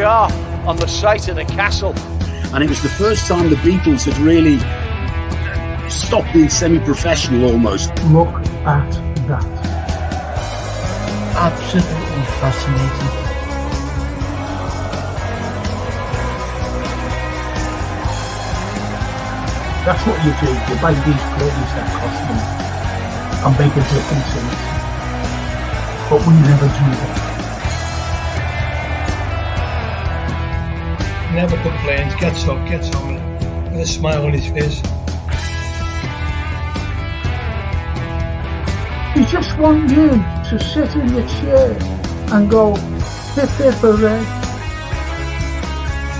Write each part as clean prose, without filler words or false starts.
we are on the site of the castle. And it was the first time the Beatles had really stopped being semi-professional almost. Look at that. Absolutely fascinating. That's what you do. You buy these players that cost money and make a difference in it. But we never do that. Never complains, gets up, gets on with a smile on his face. You just want you to sit in your chair and go, hip hip hooray,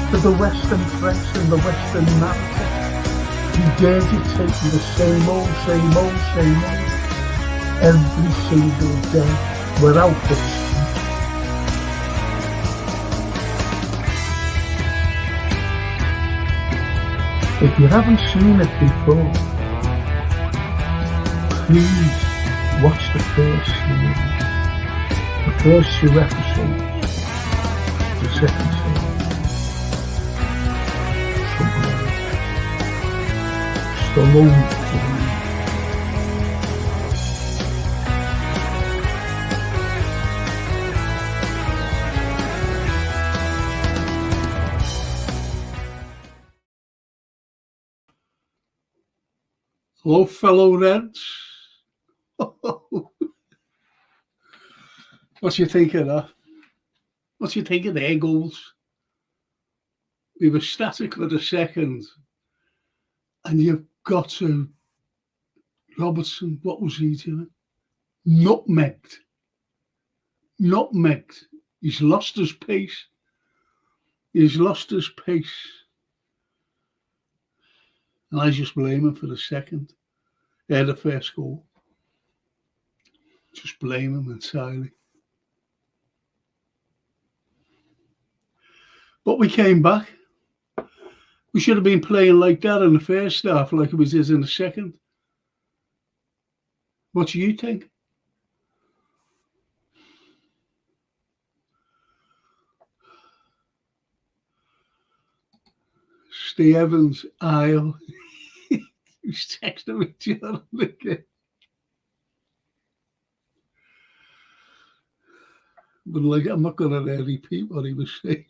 for the Western press and the Western narrative. You dare dictate me the same old, every single day, without this. If you haven't seen it before, please watch the first series, the first 2 episodes, the second series. Stallone. Hello, fellow Reds. What do you think of that? What do you think of their goals? We were static for a second, and you've got to. Robertson, what was he doing? Nutmegged. He's lost his pace. And I just blame him for the second. The first goal. Just blame him entirely. But we came back. We should have been playing like that in the first half, like it was in the second. What do you think? Steve Evans, Isle. He's texting me John again. But like, I'm not going to repeat what he was saying.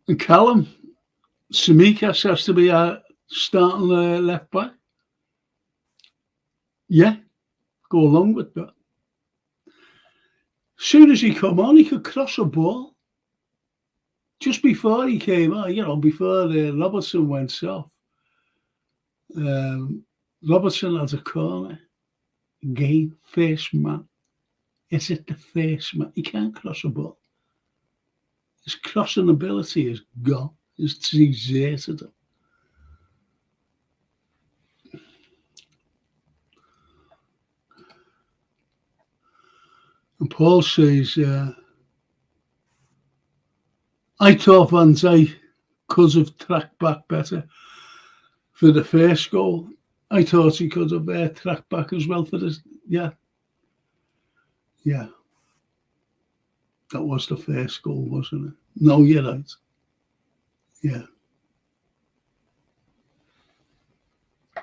And Callum, Tsimikas has to be starting left back. Yeah, go along with that. As soon as he come on, he could cross a ball. Just before he came on, before Robertson went off, Robertson has a corner. Game, first man. Is it the first man? He can't cross a ball. His crossing ability is gone. He's deserted him. And Paul says, I thought Van Dijk could have tracked back better for the first goal. I thought he could have tracked back as well for this. Yeah. That was the first goal, wasn't it? No, you're right. Yeah.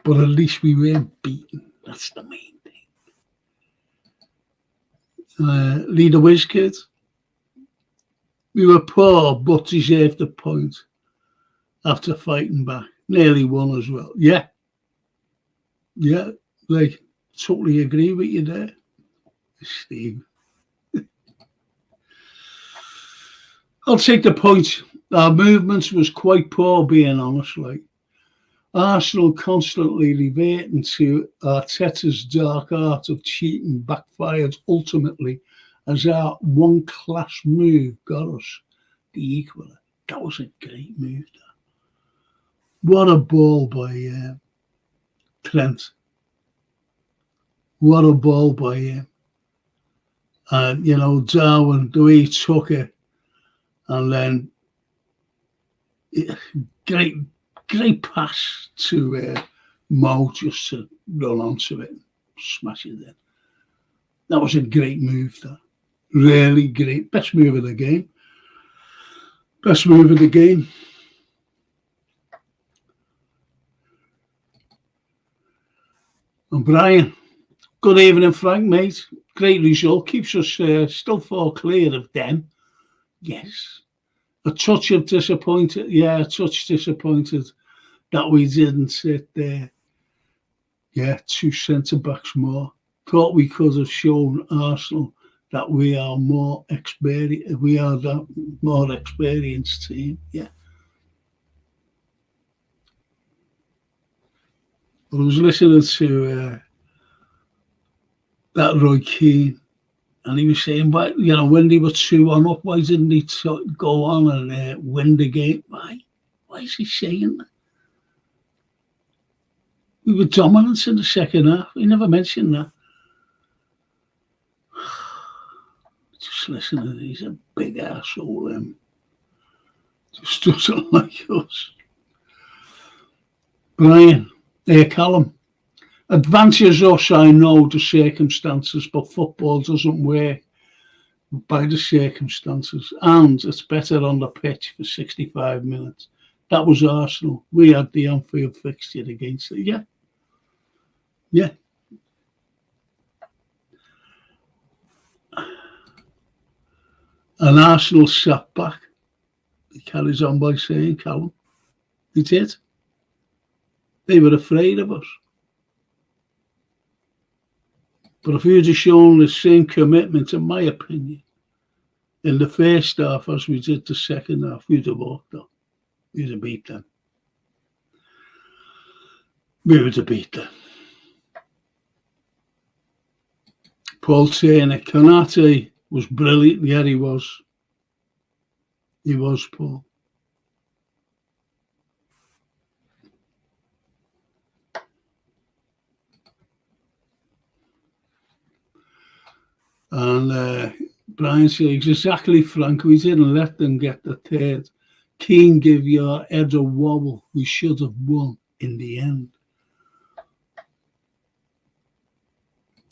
But at least we weren't beaten. That's the main thing. Leader Wiz kid. We were poor, but deserved the point after fighting back. Nearly won as well. Yeah, totally agree with you there, Steve. I'll take the point. Our movements was quite poor, being honest. Arsenal constantly reverting to Arteta's dark art of cheating backfired ultimately as our one-class move got us the equaler. That was a great move. What a ball by Trent. What a ball by him. And, Darwin, the way he took it. And then, great pass to Mo just to run onto it. smash it in. That was a great move, that. Really great. Best move of the game. Best move of the game. And Brian, good evening, Frank, mate. Great result. Keeps us still far clear of them. Yes. A touch of disappointed. Yeah, a touch disappointed that we didn't sit there. Yeah, 2 centre-backs more. Thought we could have shown Arsenal that we are more experienced. We are that more experienced team. Yeah. I was listening to that Roy Keane, and he was saying, "Why, when they were 2-1 up, why didn't he go on and win the game?" Why? Why is he saying that? We were dominant in the second half. He never mentioned that. Just listening, he's a big arsehole. Just doesn't like us. Brian, Callum. Advances us, I know, the circumstances, but football doesn't work by the circumstances. And it's better on the pitch for 65 minutes. That was Arsenal. We had the Anfield fixture against it. Yeah. Yeah. And Arsenal sat back. He carries on by saying, Callum, he did. They were afraid of us. But if you'd have shown the same commitment, in my opinion, in the first half as we did the second half, we'd have walked up. We'd have beat them. We would have beat them. Paul Turner, Konate was brilliant. Yeah, he was. He was, Paul. And Brian says, exactly, Frank, we didn't let them get the third. Keane give your head a wobble. We should have won in the end.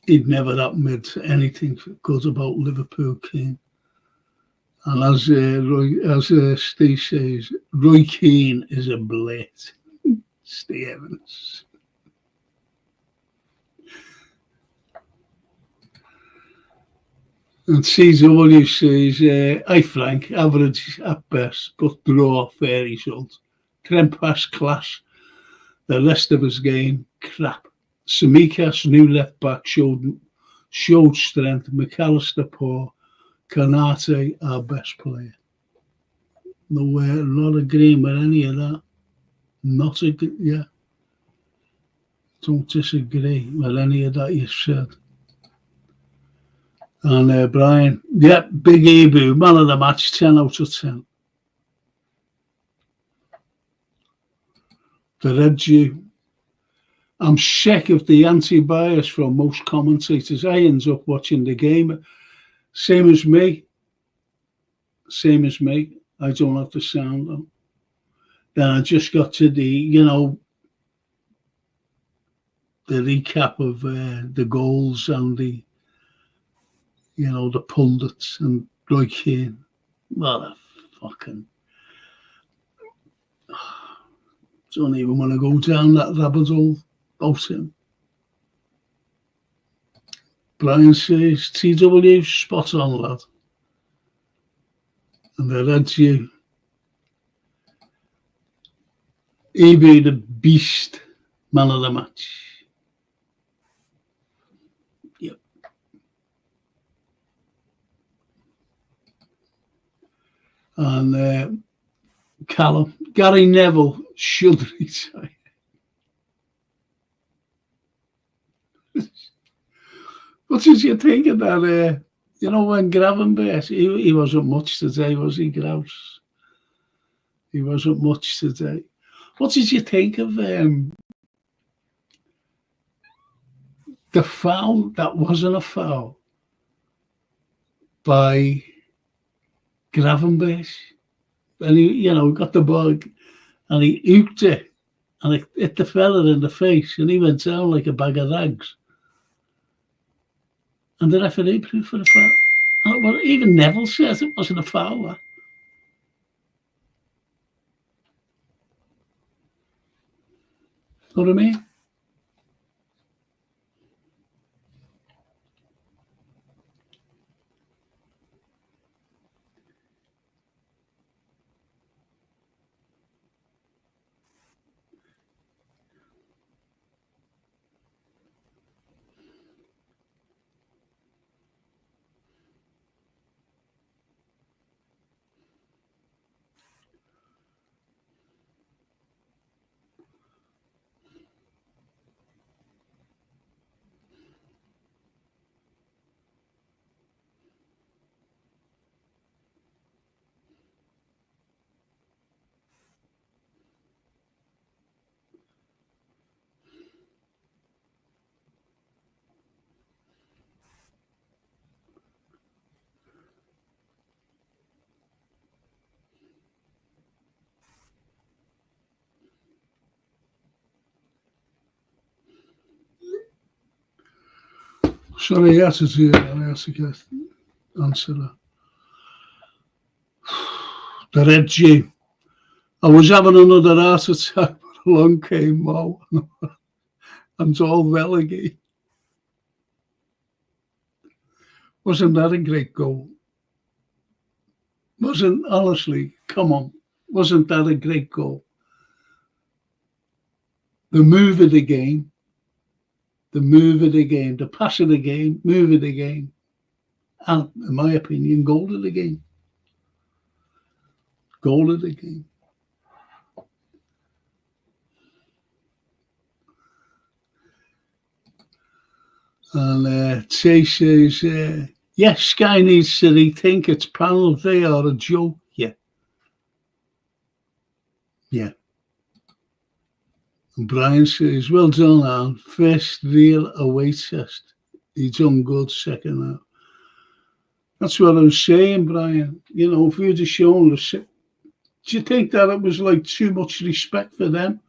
He'd never admit anything good about Liverpool, Keane. And as Steve says, Roy Keane is a blade. Steve Evans. And CW says, hi Frank, average at best, but draw, fair result. Trent pass class. The rest of his game, crap. Samikas, new left back, showed strength. McAllister poor. Konate, our best player. Nowhere, not agreeing with any of that. Yeah. Don't disagree with any of that you said. And Brian, yeah, Big Ebu, man of the match, 10 out of 10. The Red Jew. I'm sick of the anti-bias from most commentators. I end up watching the game. Same as me. I don't have the sound on. Then I just got to the recap of the goals and the pundits and Roy Keane. What a fucking... Don't even want to go down that rabbit hole about him. Brian says, TW, spot on, lad. And the Red Jew. He be the beast, man of the match. Yep. And Callum, Gary Neville should retire. What did you think of that? When Gravenberch, he wasn't much today, was he, Grouse? He wasn't much today. What did you think of the foul that wasn't a foul by Gravenberch? And he, got the ball and he hooked it and it hit the fella in the face and he went down like a bag of rags. And the referee blew for a foul. And even Neville says it wasn't a foul. That. Know what I mean? Sorry, I had to get answer that. The Red G. I was having another heart attack, but along came Mo and told Relegate. Wasn't that a great goal? Honestly, come on, wasn't that a great goal? The move of the game, the pass of the game, move of the game, and in my opinion, goal of the game. Goal of the game. And Tay says, yes, Sky needs to rethink its panel. They are a joke. Yeah. Yeah. And Brian says, well done, Anne. First real away test. He done good second half. That's what I was saying, Brian. You know, if you'd have shown us, do you think that it was like too much respect for them?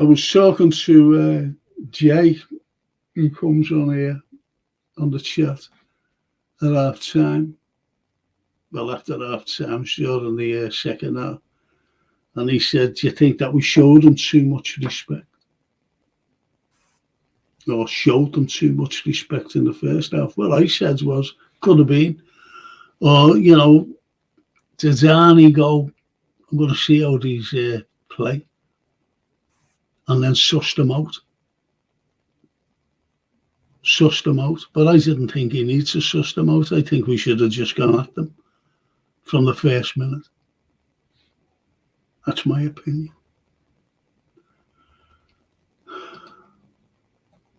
I was talking to Jay, who comes on here on the chat at half time. Well, after half time, during the second half. And he said, do you think that we showed them too much respect? Or showed them too much respect in the first half? Well, I said was, could have been. Or, you know, did Arnie go, I'm going to see how these play? And then sussed them out. But I didn't think he needs to suss them out. I think we should have just gone at them from the first minute. That's my opinion.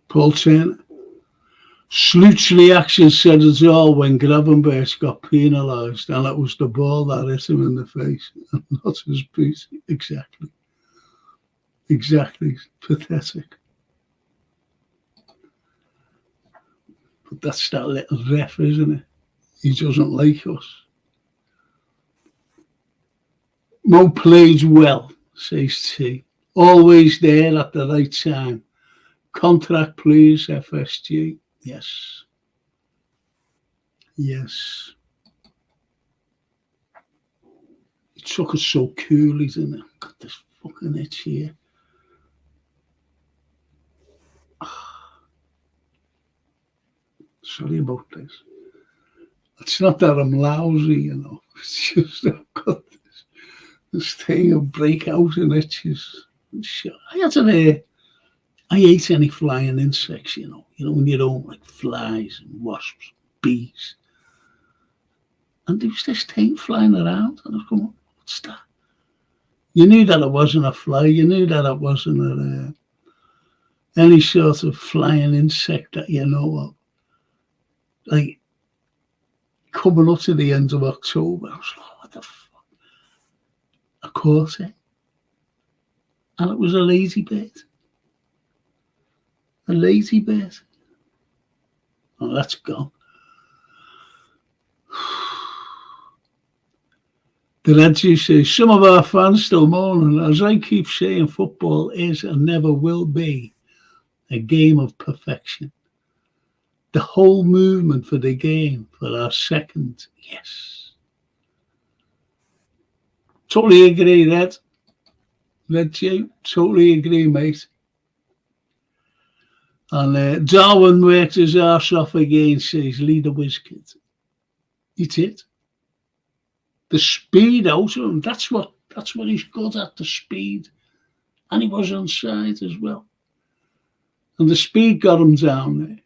Paul Turner. Slute's reaction said it all when Gravenberch got penalised, and it was the ball that hit him in the face, and not his boot. Exactly. Pathetic. But that's that little ref, isn't it? He doesn't like us. Mo plays well, says T. Always there at the right time. Contract, please, FSG. Yes. He took us so coolly, didn't he? Got this fucking itch here. Sorry about this. It's not that I'm lousy, you know. It's just I've got this thing of breakout and itches. I hate any flying insects, you know. You know, when you don't like flies and wasps, bees. And there was this thing flying around, and I was going, what's that? You knew that it wasn't a fly. You knew that it wasn't any sort of flying insect that you know of. Like, coming up to the end of October, I was like, what the fuck? I caught it. And it was a ladybird. A ladybird. Oh, that's gone. The Red Juice says, some of our fans still moaning. As I keep saying, football is and never will be a game of perfection. the whole movement for the game, for our second, yes. Totally agree, Red. Red J, totally agree, mate. And Darwin worked his arse off again, says leader whiz kid. He did. The speed out of him, that's what he's good at, the speed. And he was onside as well. And the speed got him down there.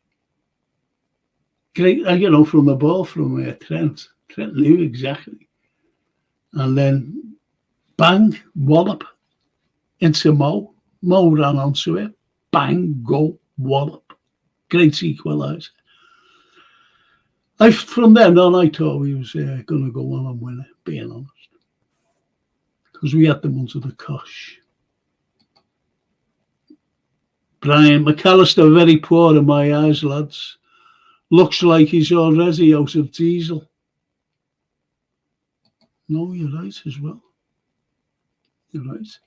Great, from the ball from Trent. Trent knew exactly. And then bang, wallop into Mo. Mo ran onto it. Bang, go, wallop. Great equaliser. From then on, I thought we was going to go on and win it, being honest. Because we had them under the cosh. Brian McAllister, very poor in my eyes, lads. Looks like he's already out of diesel. No, you're right as well. You're right.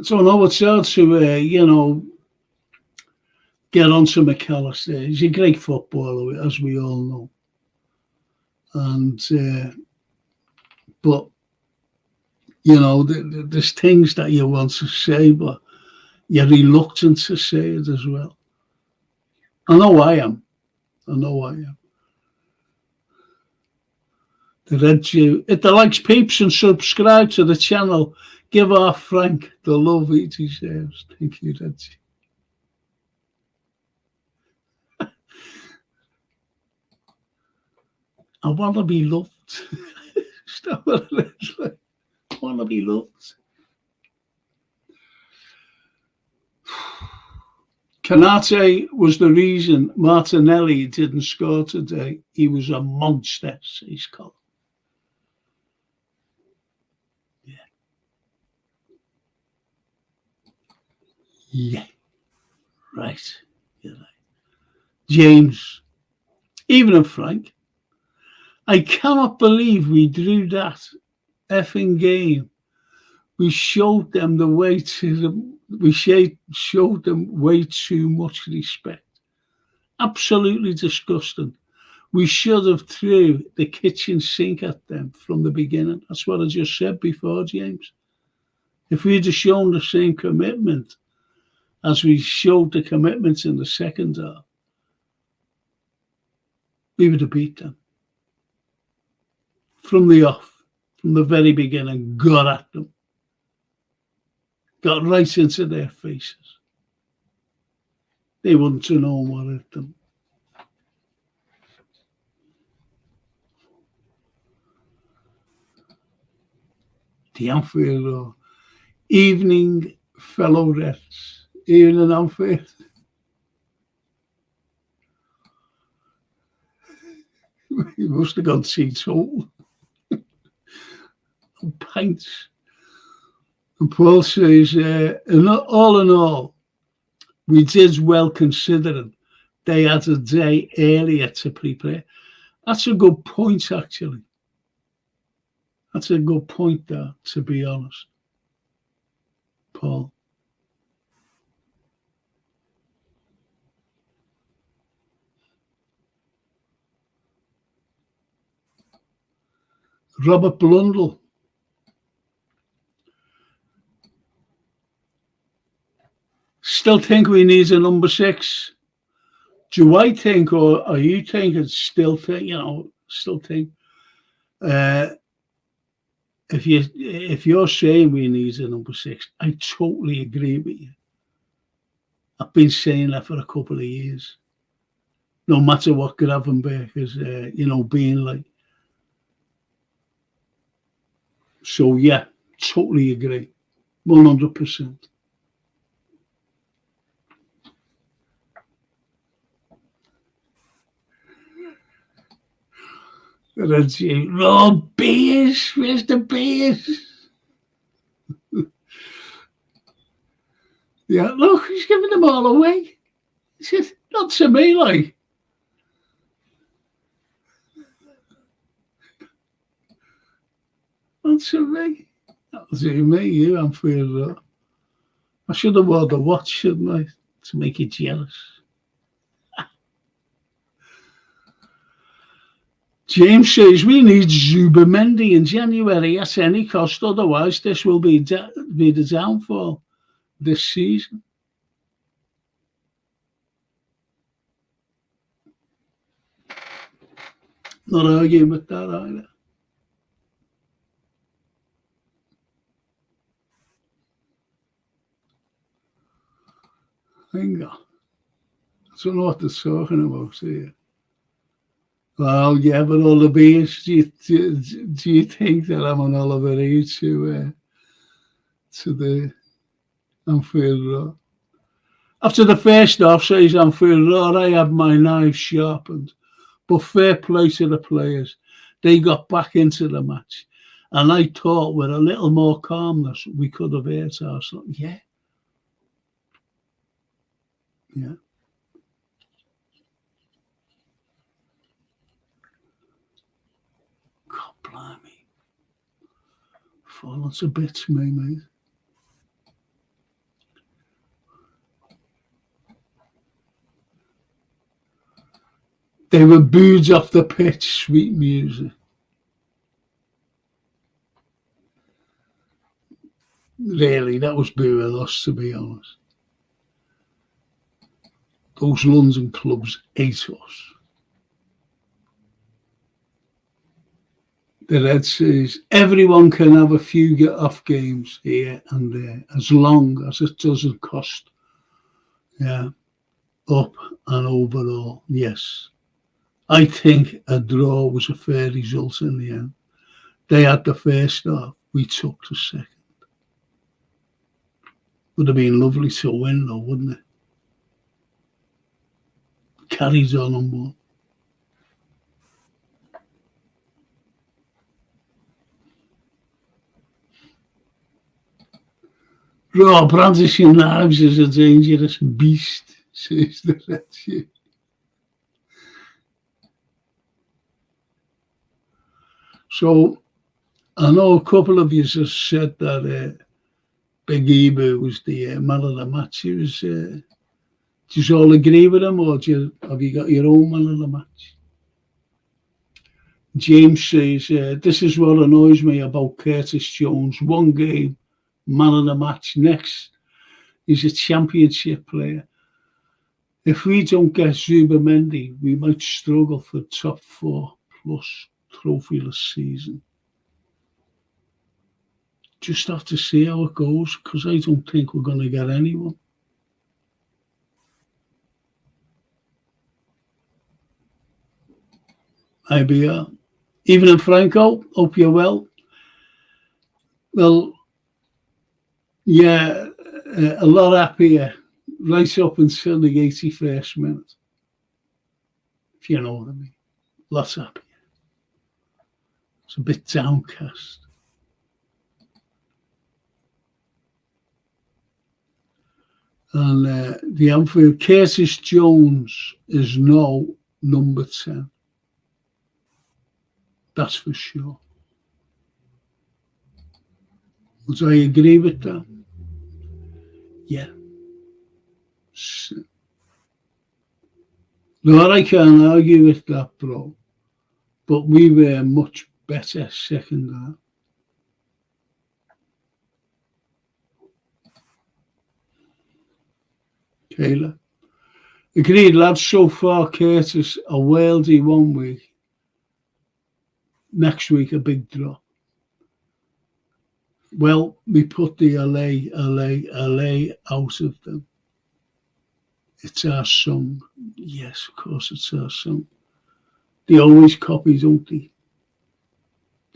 So no, it's hard to, get onto McAllister. He's a great footballer, as we all know. And, but, there's things that you want to say, but you're reluctant to say it as well. I know I am. The Red Jew. If the likes peeps and subscribe to the channel, give our Frank the love he deserves. Thank you, Red Jew. I want to be loved. Is that what it is? I want to be loved. Canate was the reason Martinelli didn't score today. He was a monster, says Colin. Yeah. Right. You're right. James, even a Frank. I cannot believe we drew that effing game. We showed them the way to them. We showed them way too much respect. Absolutely disgusting. We should have threw the kitchen sink at them from the beginning. That's what I just said before, James. If we'd have shown the same commitment as we showed the commitment in the second half, we would have beat them. From the off, from the very beginning, got at them. Got right into their faces. They wouldn't have known what hit them. The Anfield Road. Evening, fellow Reds. Evening, Anfield. You must have gone teetotal. Pints. And Paul says, all in all, we did well considering they had a day earlier to prepare. That's a good point, actually. That's a good point there, to be honest. Paul. Robert Blundell. Still think we need a number 6. Do I think, or are you thinking? Still think, still think. If you're saying we need a number 6, I totally agree with you. I've been saying that for a couple of years. No matter what Gravenberch is, being like. So yeah, totally agree, 100%. Red Jew, oh, beers, where's the beers? Yeah, look, he's giving them all away. He said, not to me, like. Not to me. Not to me, you, I'm feeling that. I should have worn the watch, shouldn't I, to make you jealous. James says we need Zubimendi in January at any cost, otherwise this will be the downfall this season. Not arguing with that either. Hang on. I don't know what they're talking about here. Well, yeah, but all the beers, do you think that I'm on Oliver Reed to the Anfield Road? After the first half, says Anfield Road, I had my knife sharpened. But fair play to the players. They got back into the match. And I thought with a little more calmness, we could have hurt ourselves. Yeah. Yeah. God blimey. Fallen to bits, mate. They were booed off the pitch, sweet music. Really, that was booing us, to be honest. Those London clubs hate us. The Red says, everyone can have a few get-off games here and there, as long as it doesn't cost. Yeah, up and overall, yes. I think a draw was a fair result in the end. They had the first half, we took the second. Would have been lovely to win though, wouldn't it? Carries on and won. Raw brandishing knives is a dangerous beast, says the Red Chief. So, I know a couple of you have said that Big Ebu was the man of the match. He was, do you all agree with him, or have you got your own man of the match? James says, this is what annoys me about Curtis Jones. One game, man of the match. Next, he's a championship player. If we don't get Zubimendi, we might struggle for top 4 plus trophyless season. Just have to see how it goes, because I don't think we're going to get anyone. Maybe, evening, Franco. Hope you're well. Well, yeah, a lot happier right up until the 81st minute, if you know what I mean. Lots happier. It's a bit downcast. And the Anfield, Curtis Jones is now number 10. That's for sure. Would I agree with that? Yeah. No, I can't argue with that, bro. But we were much better second half. Kayla. Agreed, lads. So far, Curtis, a worldie 1 week. Next week, a big drop. Well, we put the LA out of them. It's our song. Yes, of course, it's our song. They always copy, don't they?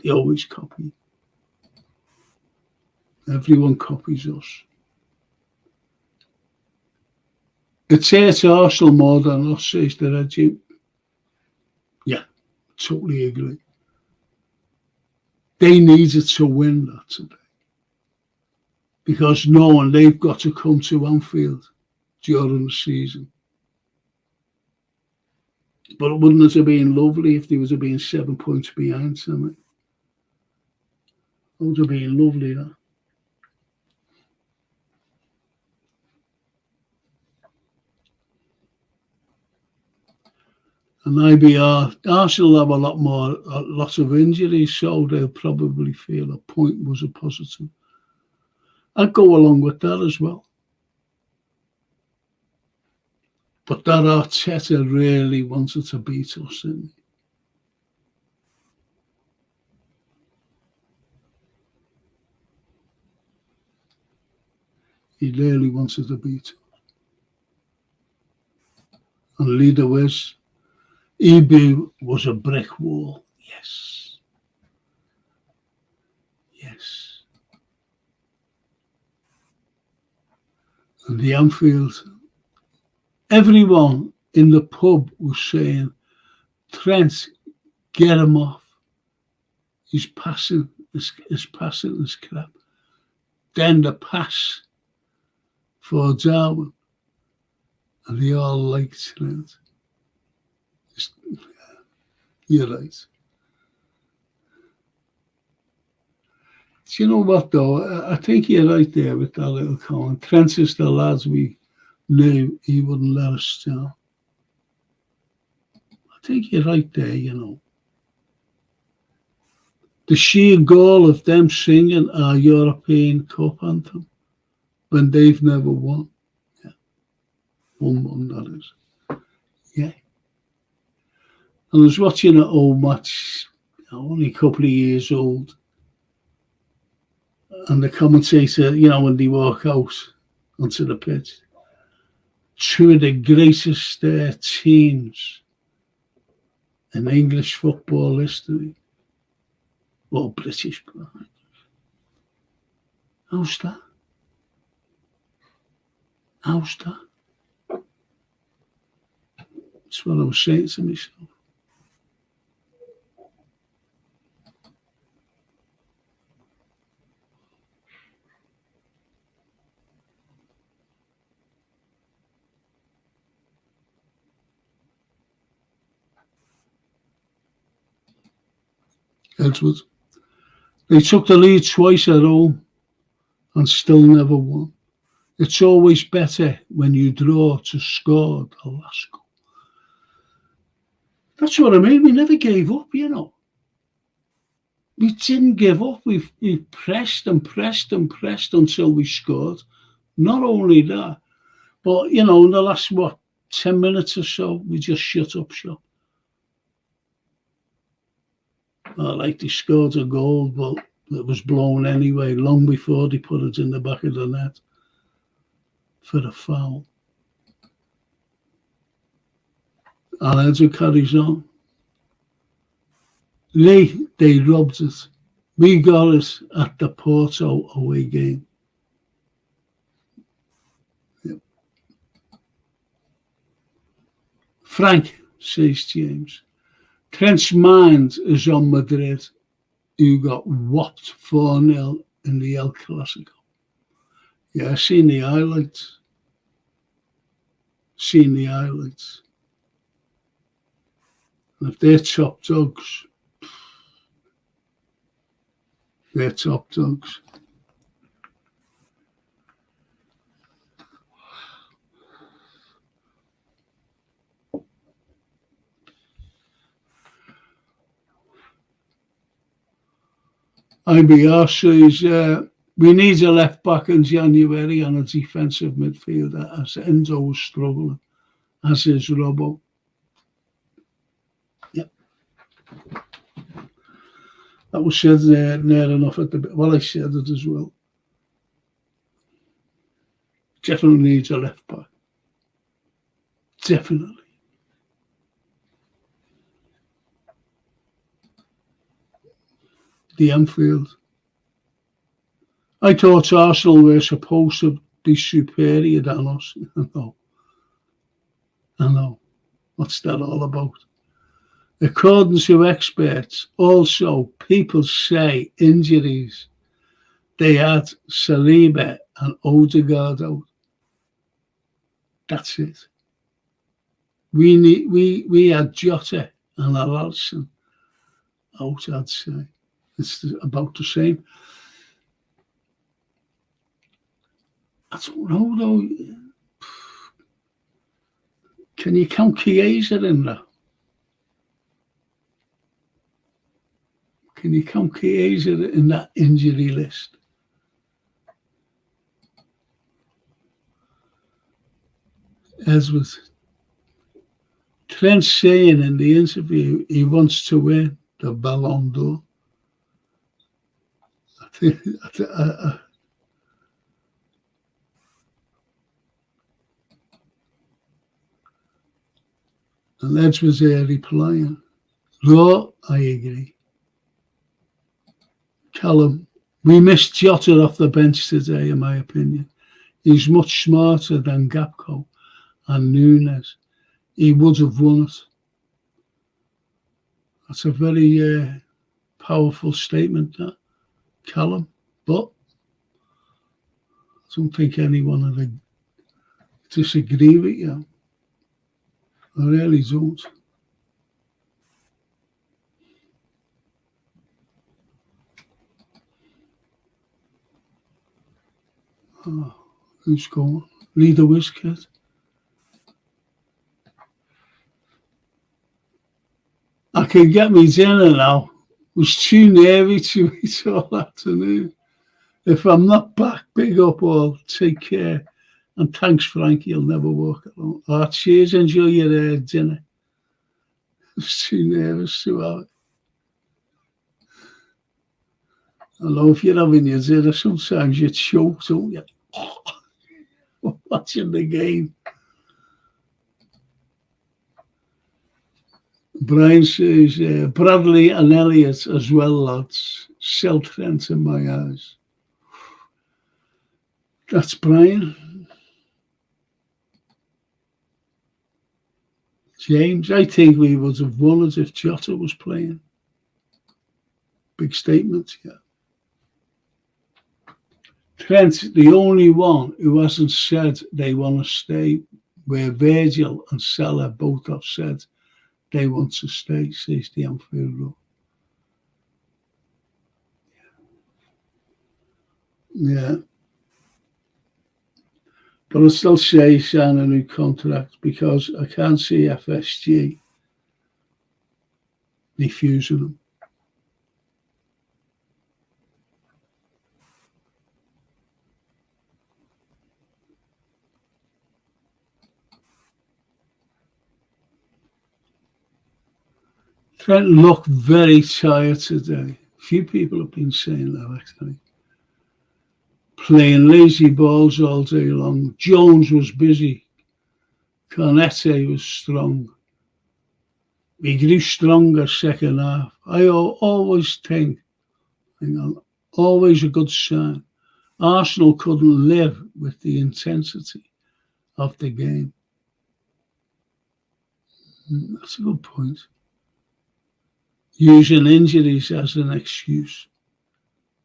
They always copy. Everyone copies us. It's hurt Arsenal more than us, says the Red Duke. Yeah, totally agree. They needed to win that today. Because knowing they've got to come to Anfield during the season. But wouldn't it have been lovely if they would have been 7 points behind something? It would have been lovely, that. And Arsenal have a lot of injuries, so they'll probably feel a point was a positive. I'd go along with that as well. But that Arteta really wanted to beat us, didn't he? He really wanted to beat us. And leader was, Ibu was a brick wall. Yes. Yes. And the Anfield, everyone in the pub was saying, Trent, get him off. He's passing, his passing is crap. Then the pass for Darwin. And they all liked Trent. You're right. Do you know what, though? I think you're right there with that little comment. Trent is the lads we knew he wouldn't let us down. I think you're right there, you know. The sheer goal of them singing our European Cup anthem when they've never won. Yeah. 1-1, that is. Yeah. And I was watching an old match, only a couple of years old, and the commentator, when they walk out onto the pitch, two of the greatest teams in English football history, or British. How's that? How's that? That's what I was saying to myself. Edwards. They took the lead twice at home and still never won. It's always better when you draw to score the last goal. That's what I mean. We never gave up, We didn't give up. We pressed and pressed and pressed until we scored. Not only that, but, in the last, 10 minutes or so, we just shut up shop. They scored a goal, but it was blown anyway, long before they put it in the back of the net for a foul. And Edward carries on. They robbed it. We got it at the Porto away game. Yep. Frank, says James, Trent's mind is on Madrid, who got whopped 4-0 in the El Clasico. Yeah, I've seen the highlights. And if they're top dogs, they're top dogs. IBR says we need a left back in January and a defensive midfielder as Enzo is struggling, as is Robbo. Yep. That was said near enough at the... Well, I said it as well. Definitely needs a left back. Definitely. The Anfield. I thought Arsenal were supposed to be superior than us. I know. What's that all about? According to experts, also people say injuries. They had Saliba and Odegaard out. That's it. We had Jota and Alisson out, I'd say. It's about the same. I don't know, though. Can you count Chiesa in there? Can you count Chiesa in that injury list? Ellsworth. Trent saying in the interview he wants to win the Ballon d'Or. And Ellsworth there replying, "No, I agree. Callum, we missed Jota off the bench today, in my opinion. He's much smarter than Gakpo and Nunes. He would have won it." That's a very powerful statement, that, Callum. But I don't think anyone would disagree with you. I really don't. Oh, who's going? Leader Wizkid. I can get me dinner now. Was too nervy to eat all afternoon. If I'm not back, big up all. Take care. And thanks, Frankie. You'll never walk alone. Oh, cheers. Enjoy your dinner. I was too nervous to have it. I know if you're having your dinner, sometimes you choke, don't you? Watching the game. Brian says, Bradley and Elliott as well, lads. Sell Trent in my eyes. That's Brian. James, I think we would have won it if Jota was playing. Big statement, yeah. Trent, the only one who hasn't said they want to stay, where Virgil and Salah both have said they want to stay, says the Anfield Road. Yeah. But I still say sign a new contract because I can't see FSG refusing them. Trent looked very tired today. A few people have been saying that, actually. Playing lazy balls all day long. Jones was busy. Cornette was strong. We grew stronger second half. I always think, always a good sign. Arsenal couldn't live with the intensity of the game. That's a good point. Using injuries as an excuse.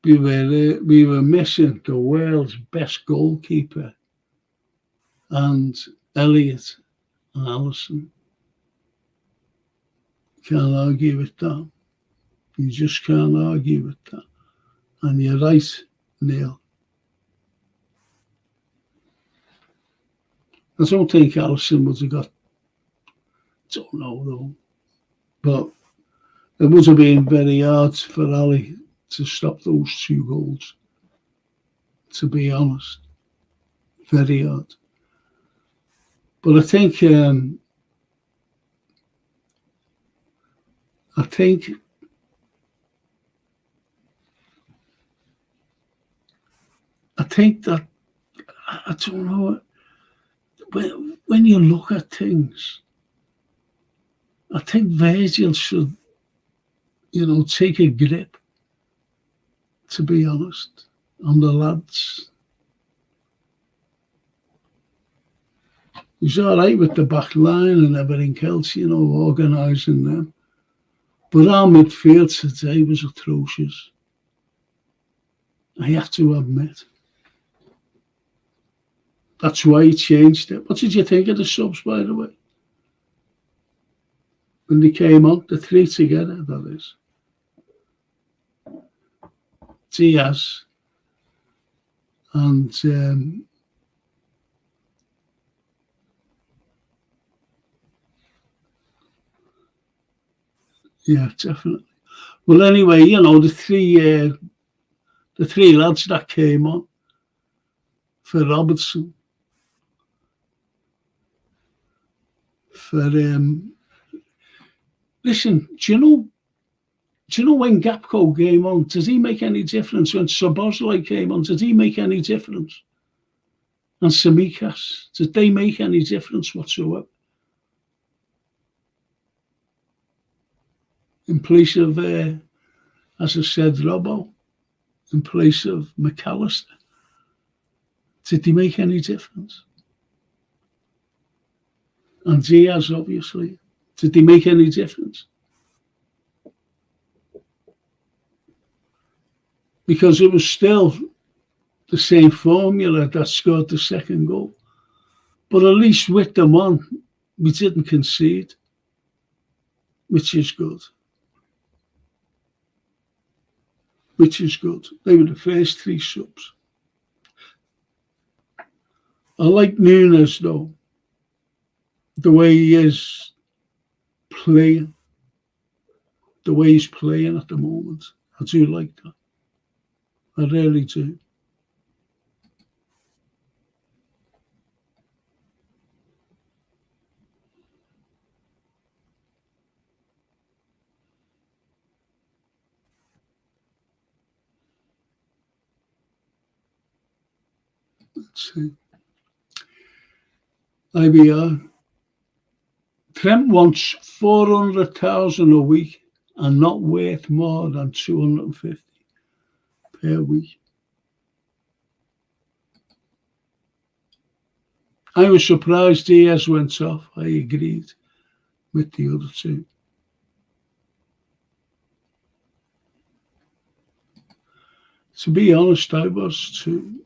We were missing the world's best goalkeeper and Elliott and Alisson. Can't argue with that. You just can't argue with that. And you're right, Neil. I don't think Alisson would have got, don't know though, but it would have been very hard for Ali to stop those 2 goals, to be honest. Very hard. But I think that, I don't know, when you look at things, I think Virgil should, take a grip, to be honest, on the lads. He's all right with the back line and everything else, organising them. But our midfield today was atrocious. I have to admit. That's why he changed it. What did you think of the subs, by the way? When they came on, the 3 together, that is. Diaz and yeah, definitely. Well, anyway, the three lads that came on for Robertson, for listen, do you know when Gapco came on? Does he make any difference? When Szoboszlai came on, did he make any difference? And Samikas, did they make any difference whatsoever? In place of, as I said, Robbo, in place of McAllister, did they make any difference? And Diaz, obviously, did they make any difference? Because it was still the same formula that scored the second goal. But at least with them on, we didn't concede, which is good. Which is good. They were the first three subs. I like Nunes, though, the way he is playing, the way he's playing at the moment. I do like that. I really do. Let's see. IBR. Trent wants 400,000 a week and not worth more than 250 per week. I was surprised Diaz went off. I agreed with the other two. To be honest, I was too.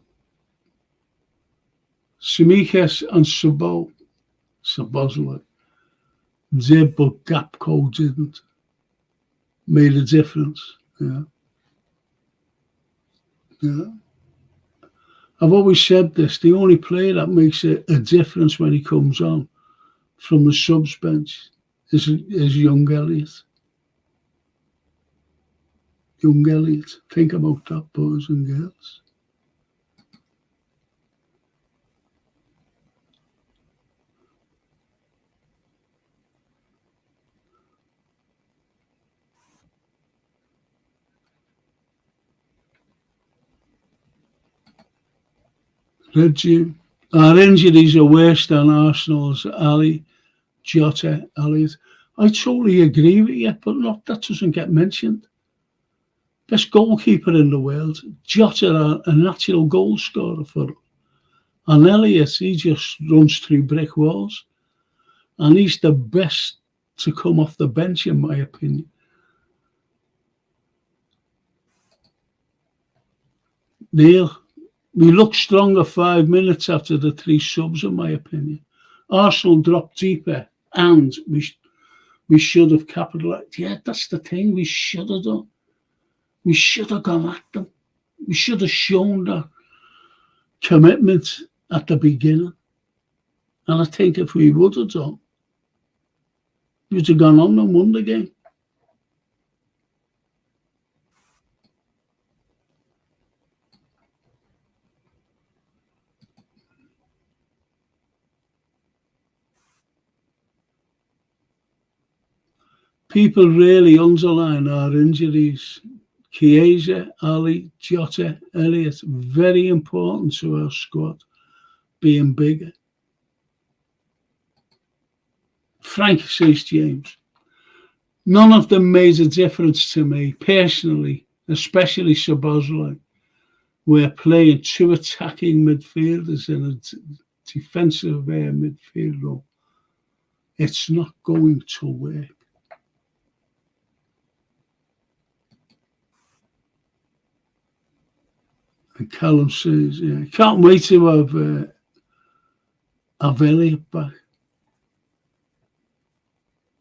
Simikas and Szoboszlai did, but Gapco didn't. Made a difference. Yeah. I've always said this, the only player that makes a difference when he comes on from the subs bench is young Elliott. Young Elliott. Think about that, boys and girls. Reggie. Our injuries are worse than Arsenal's. Ali, Jota, Elliott. I totally agree with you, but that doesn't get mentioned. Best goalkeeper in the world. Jota, a natural goal scorer for him. And Elliott, he just runs through brick walls. And he's the best to come off the bench, in my opinion. Neil, we looked stronger 5 minutes after the three subs, in my opinion. Arsenal dropped deeper, and we should have capitalised. Yeah, that's the thing. We should have done. We should have gone at them. We should have shown that commitment at the beginning. And I think if we would have done, we would have gone on and won the game. People really underline our injuries. Chiesa, Ali, Jota, Elliott, very important to our squad, being bigger. Frank says James, none of them made a difference to me personally, especially Szoboszlai. We're playing two attacking midfielders in a defensive midfield role. It's not going to work. And Callum says, yeah, can't wait to have Elliott back.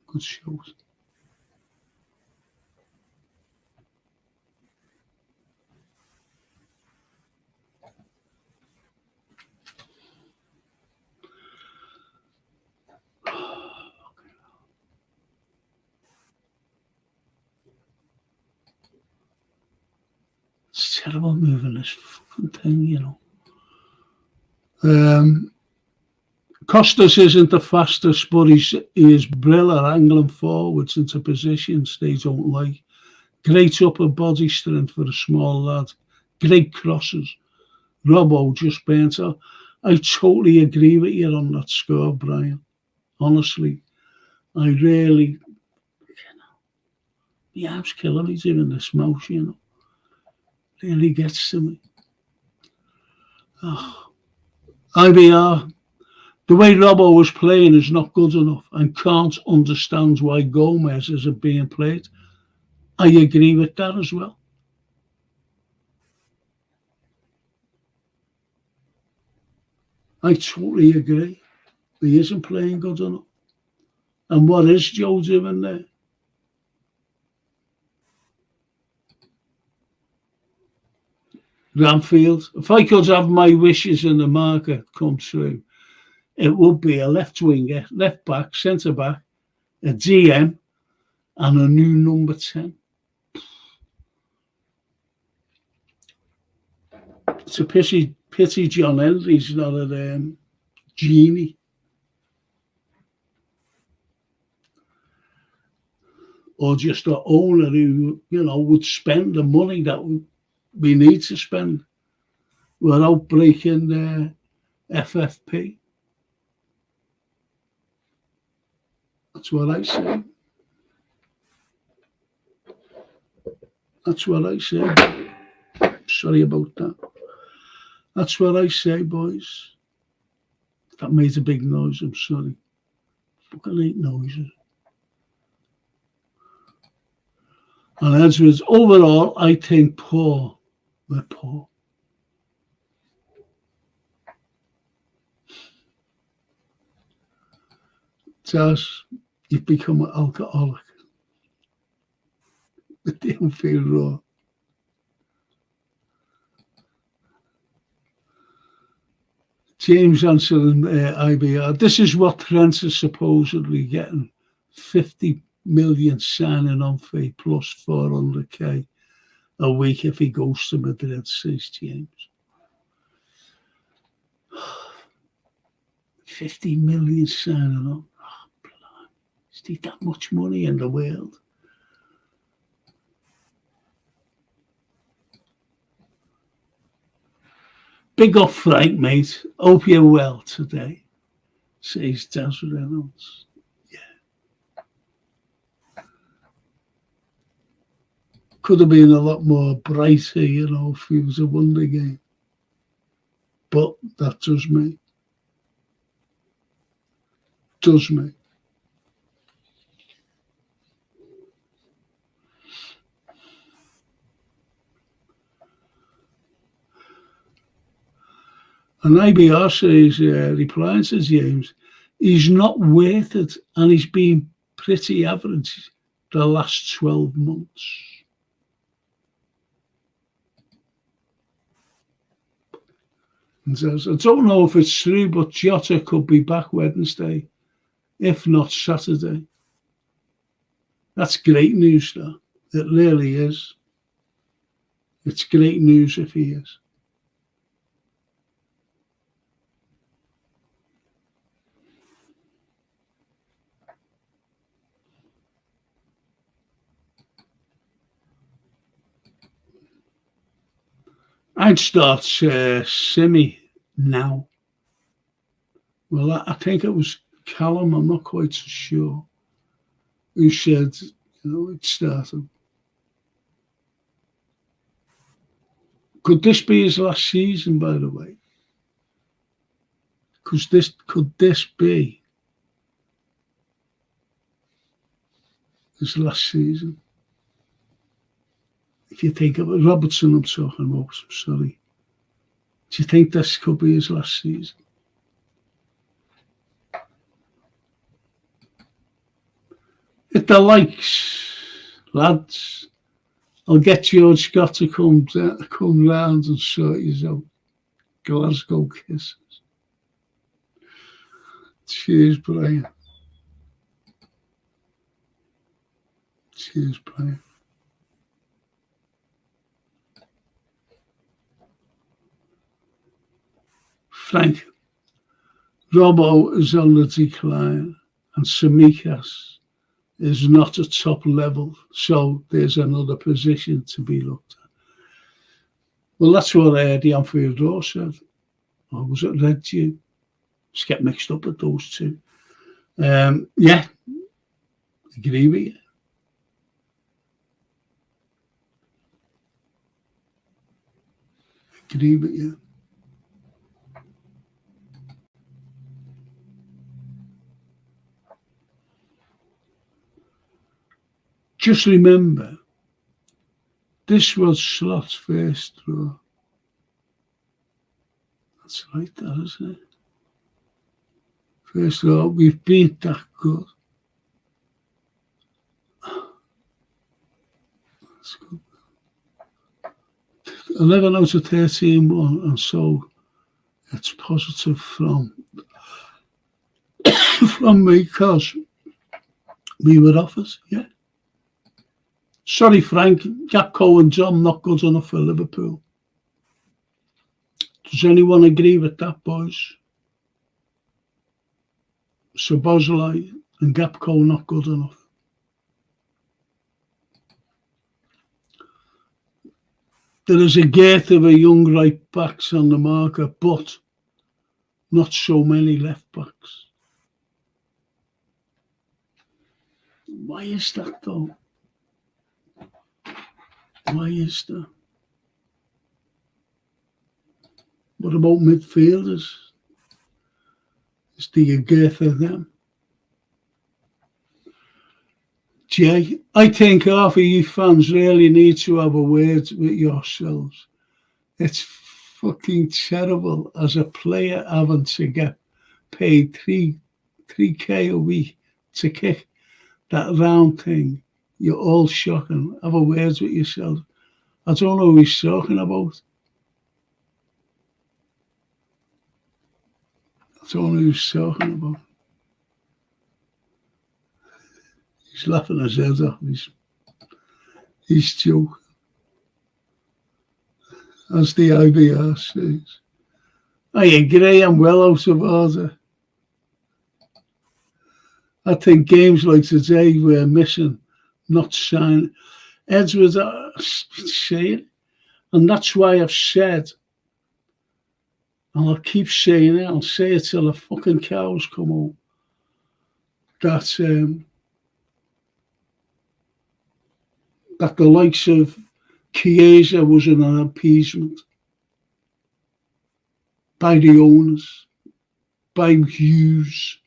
Good shows. terrible moving this fucking thing, you know. Costas isn't the fastest, but he is brilliant angling forwards into positions they don't like. Great upper body strength for a small lad. Great crosses. Robbo just burnt out. I totally agree with you on that score, Brian. Honestly, I really, the abs killing me doing this mouse, you know. Really gets to me. Oh. IBR, the way Robbo was playing is not good enough and can't understand why Gomez isn't being played. I agree with that as well. I totally agree. He isn't playing good enough. And what is Joe doing there? Ramfield. If I could have my wishes in the market come true, it would be a left winger, left back, centre back, a DM, and a new number 10. It's a pity John Henry's not a genie. Or just an owner who, you know, would spend the money that we need to spend without breaking the FFP. That's what I say. That's what I say. Sorry about that. That's what I say, boys. That made a big noise. I'm sorry. Fucking hate noises. And Edwards, overall, I think poor. We're poor. Taz, you've become an alcoholic. It didn't feel raw. James answering IBR. This is what Trent is supposedly getting. 50 million signing on fee plus 400k a week if he goes to Madrid, says James. 50 million signing on. Oh, blimey. Is there that much money in the world? Big up, Frank, mate. Hope you're well today, says Daz Reynolds. Could have been a lot more brighter, you know, if it was a wonder game. But that does me. Does me. And IBR says, replying to James, he's not worth it and he's been pretty average the last 12 months. And says, I don't know if it's true, but Jota could be back Wednesday, if not Saturday. That's great news, though. It really is. It's great news if he is. I'd start Simi now. Well, I think it was Callum, I'm not quite so sure, who said, you know, it started. Could this be his last season, by the way? Could this be his last season? If you think of it, Robertson, I'm talking about, I'm sorry. Do you think this could be his last season? Hit the likes, lads. I'll get George Scott to come round and sort you out. Glasgow kisses. Cheers, Brian. Cheers, Brian. Frank, Robbo is on the decline and Samikas is not at top level, so there's another position to be looked at. Well, that's what the Anfield Roar said. Or was it Red Dew? Just get mixed up with those two. Yeah, agree with you. Agree with you. Just remember, this was Slot's first draw. That's right, that isn't it? First draw, we've been that good. That's good. 11 out of 13 won, and so it's positive from me because we were offers, yeah. Sorry, Frank, Gakpo and John not good enough for Liverpool. Does anyone agree with that, boys? Szoboszlai and Gakpo not good enough. There is a dearth of young right backs on the market, but not so many left backs. Why is that, though? Why is that? What about midfielders? Is there a dearth of them? Jay, I think half of you fans really need to have a word with yourselves. It's fucking terrible as a player having to get paid 3k a week to kick that round thing. You're all shocking. Have a word with yourself. I don't know who he's talking about. I don't know who he's talking about. He's laughing his head off. He's joking. As the IBR says. I agree, I'm well out of order. I think games like today we're missing, not signing. Edwards saying, and that's why I've said, and I'll keep saying it, I'll say it till the fucking cows come home, that the likes of Chiesa was an appeasement by the owners, by Hughes,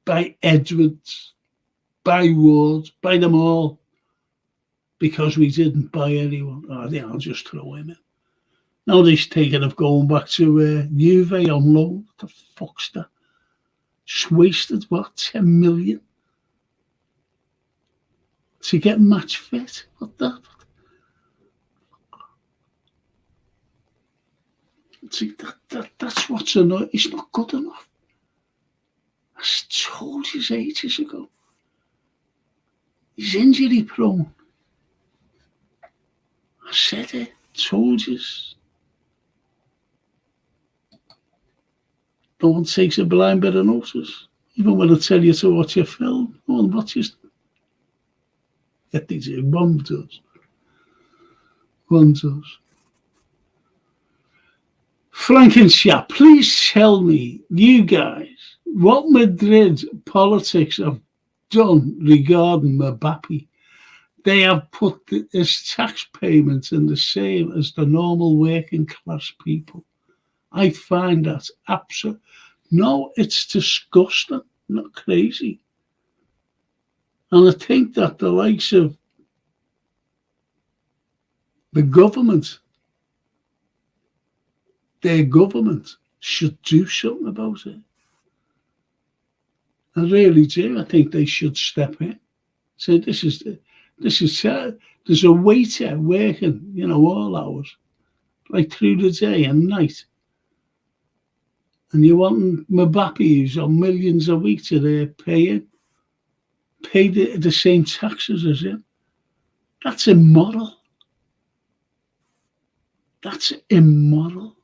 by Edwards, by Ward, by them all, because we didn't buy anyone. I'll just throw him in. Now they're taking of going back to Juve on loan. What the fuck's that? Just wasted, what, 10 million? To get match fit? What that? See, that's what's annoying. It's not good enough. I told you ages ago. He's injury prone. I said it. Told you. No one takes a blind bit of notice. Even when I tell you to watch your film, no one watches. Yet they do. One does. One does. Frankenshire, please tell me, you guys, what Madrid politics have done regarding Mbappe. They have put his tax payments in the same as the normal working class people. I find that absolute. No, it's disgusting, not crazy. And I think that the likes of the government, their government, should do something about it. I really do. I think they should step in. So there's a waiter working, all hours, like through the day and night. And you want Mbappe, who's on millions a week, to pay the same taxes as him. That's immoral. That's immoral.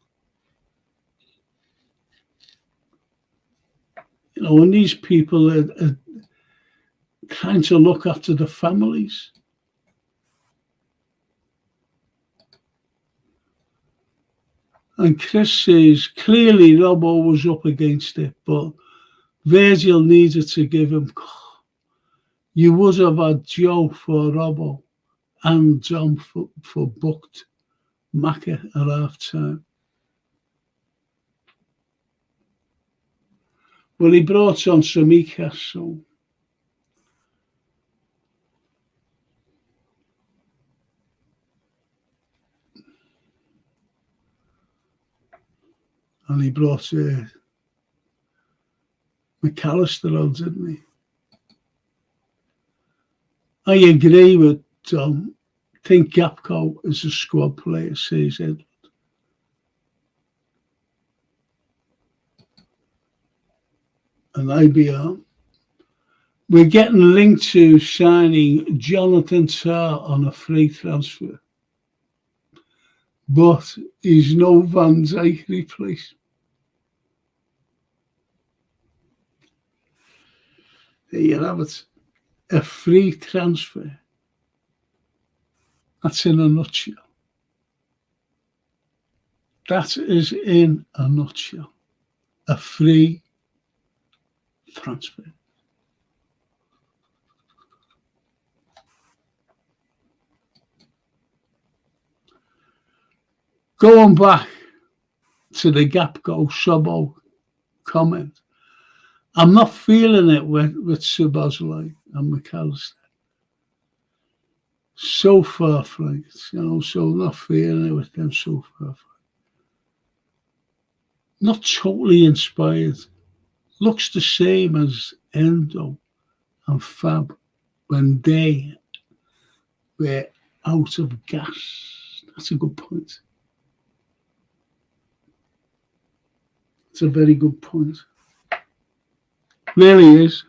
and these people are trying to look after the families. And Chris says, clearly Robbo was up against it, but Virgil needed to give him. You would have had Joe for Robbo and John for booked Macca at half time. Well, he brought on Samikas, so. And he brought McAllister on, didn't he? I agree with Tom. I think Gapco is a squad player, says Edward. And IBR. We're getting linked to signing Jonathan Tarr on a free transfer. But he's no Van Dijk replacement. There you have it. A free transfer. That's in a nutshell. That is in a nutshell. A free transfer. Going back to the Gapco Subbo comment, I'm not feeling it with Szoboszlai and McAllister. So far from it, so not feeling it with them so far from it. Not totally inspired. Looks the same as Endo and Fab when they were out of gas. That's a good point. It's a very good point. Really is.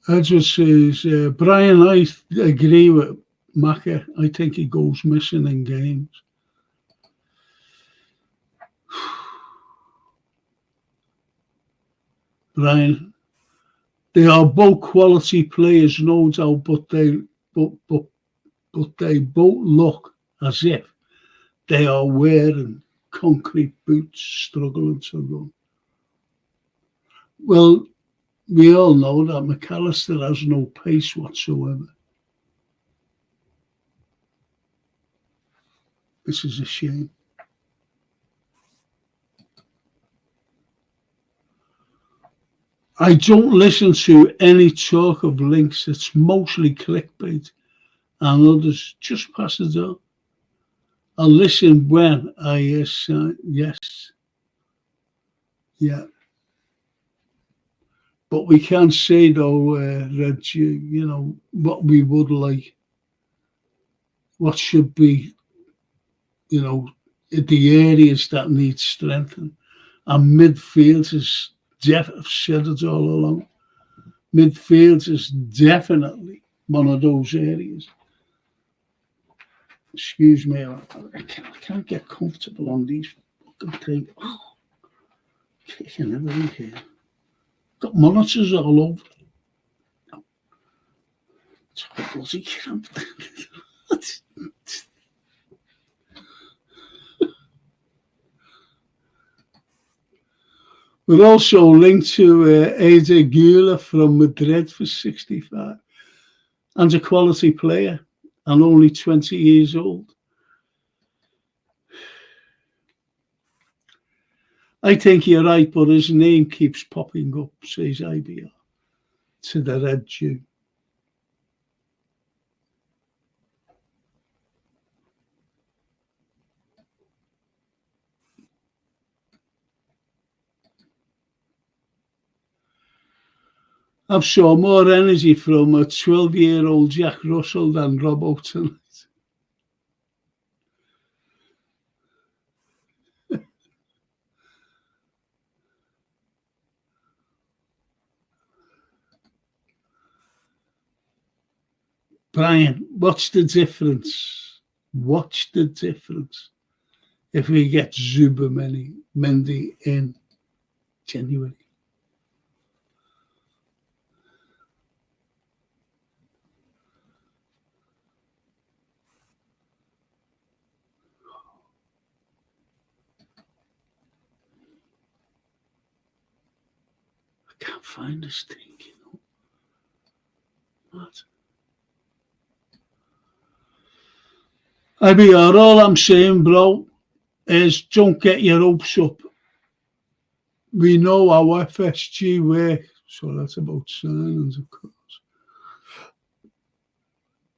Edward says, Brian, I agree with Macca. I think he goes missing in games. Brian, they are both quality players, no doubt, but they both look as if they are wearing concrete boots, struggling to run. Well, we all know that McAllister has no pace whatsoever. This is a shame. I don't listen to any talk of links. It's mostly clickbait and others just pass it on. I'll listen when I yes. Yeah. But we can't say though, Reggie, what we would like, what should be, the areas that need strengthening. And midfield is, I've said it all along, midfield is definitely one of those areas. Excuse me, I can't get comfortable on these fucking things. Oh, kicking everything here. Got monitors all over. It's a bloody cramp. We're also linked to Ada Gula from Madrid for 65 and a quality player and only 20 years old. I think you're right, but his name keeps popping up, says IBR, to the Red Jew. I've saw more energy from a 12-year-old Jack Russell than Robbo tonight. Brian, what's the difference? What's the difference if we get Mendy in January? I can't find this thing, you know. What? All I'm saying, bro, is don't get your hopes up. We know how FSG work, so that's about signings, of course.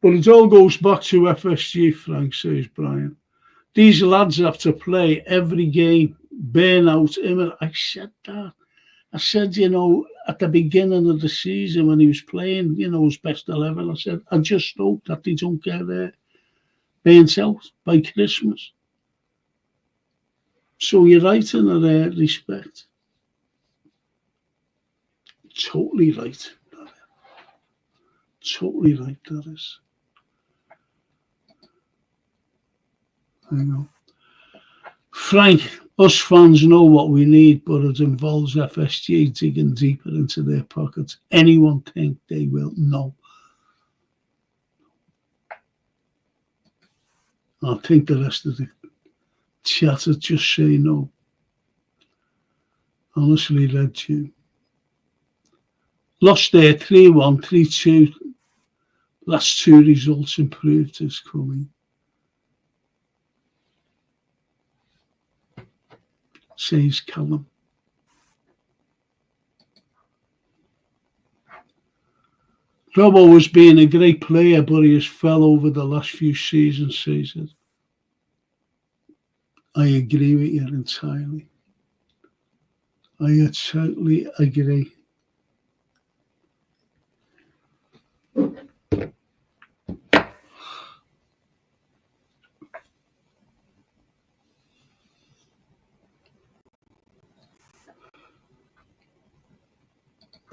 But it all goes back to FSG, Frank, says Brian. These lads have to play every game, burn out. I said that. I said, you know, at the beginning of the season when he was playing, you know, his best 11, I said, I just hope that they don't get burnt out by Christmas. So you're right in that respect. Totally right. Totally right, that is. I know. Frank, us fans know what we need, but it involves FSG digging deeper into their pockets. Anyone think they will? No. I think the rest of the chat would just say no. Honestly, led you. Lost there 3-1, 3-2. Last two results improved is coming. Says Callum. Robbo was being a great player, but he has fell over the last few seasons, says it. I agree with you entirely. I totally agree.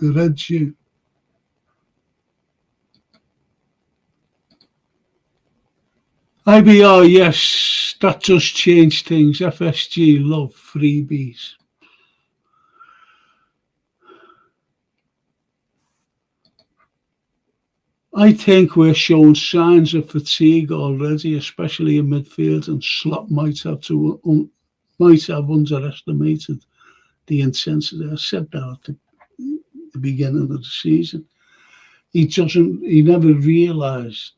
The red Jew. IBR, yes, that does change things. FSG love freebies. I think we're showing signs of fatigue already, especially in midfield, and Slot might have underestimated the intensity. I said that at the beginning of the season. He never realised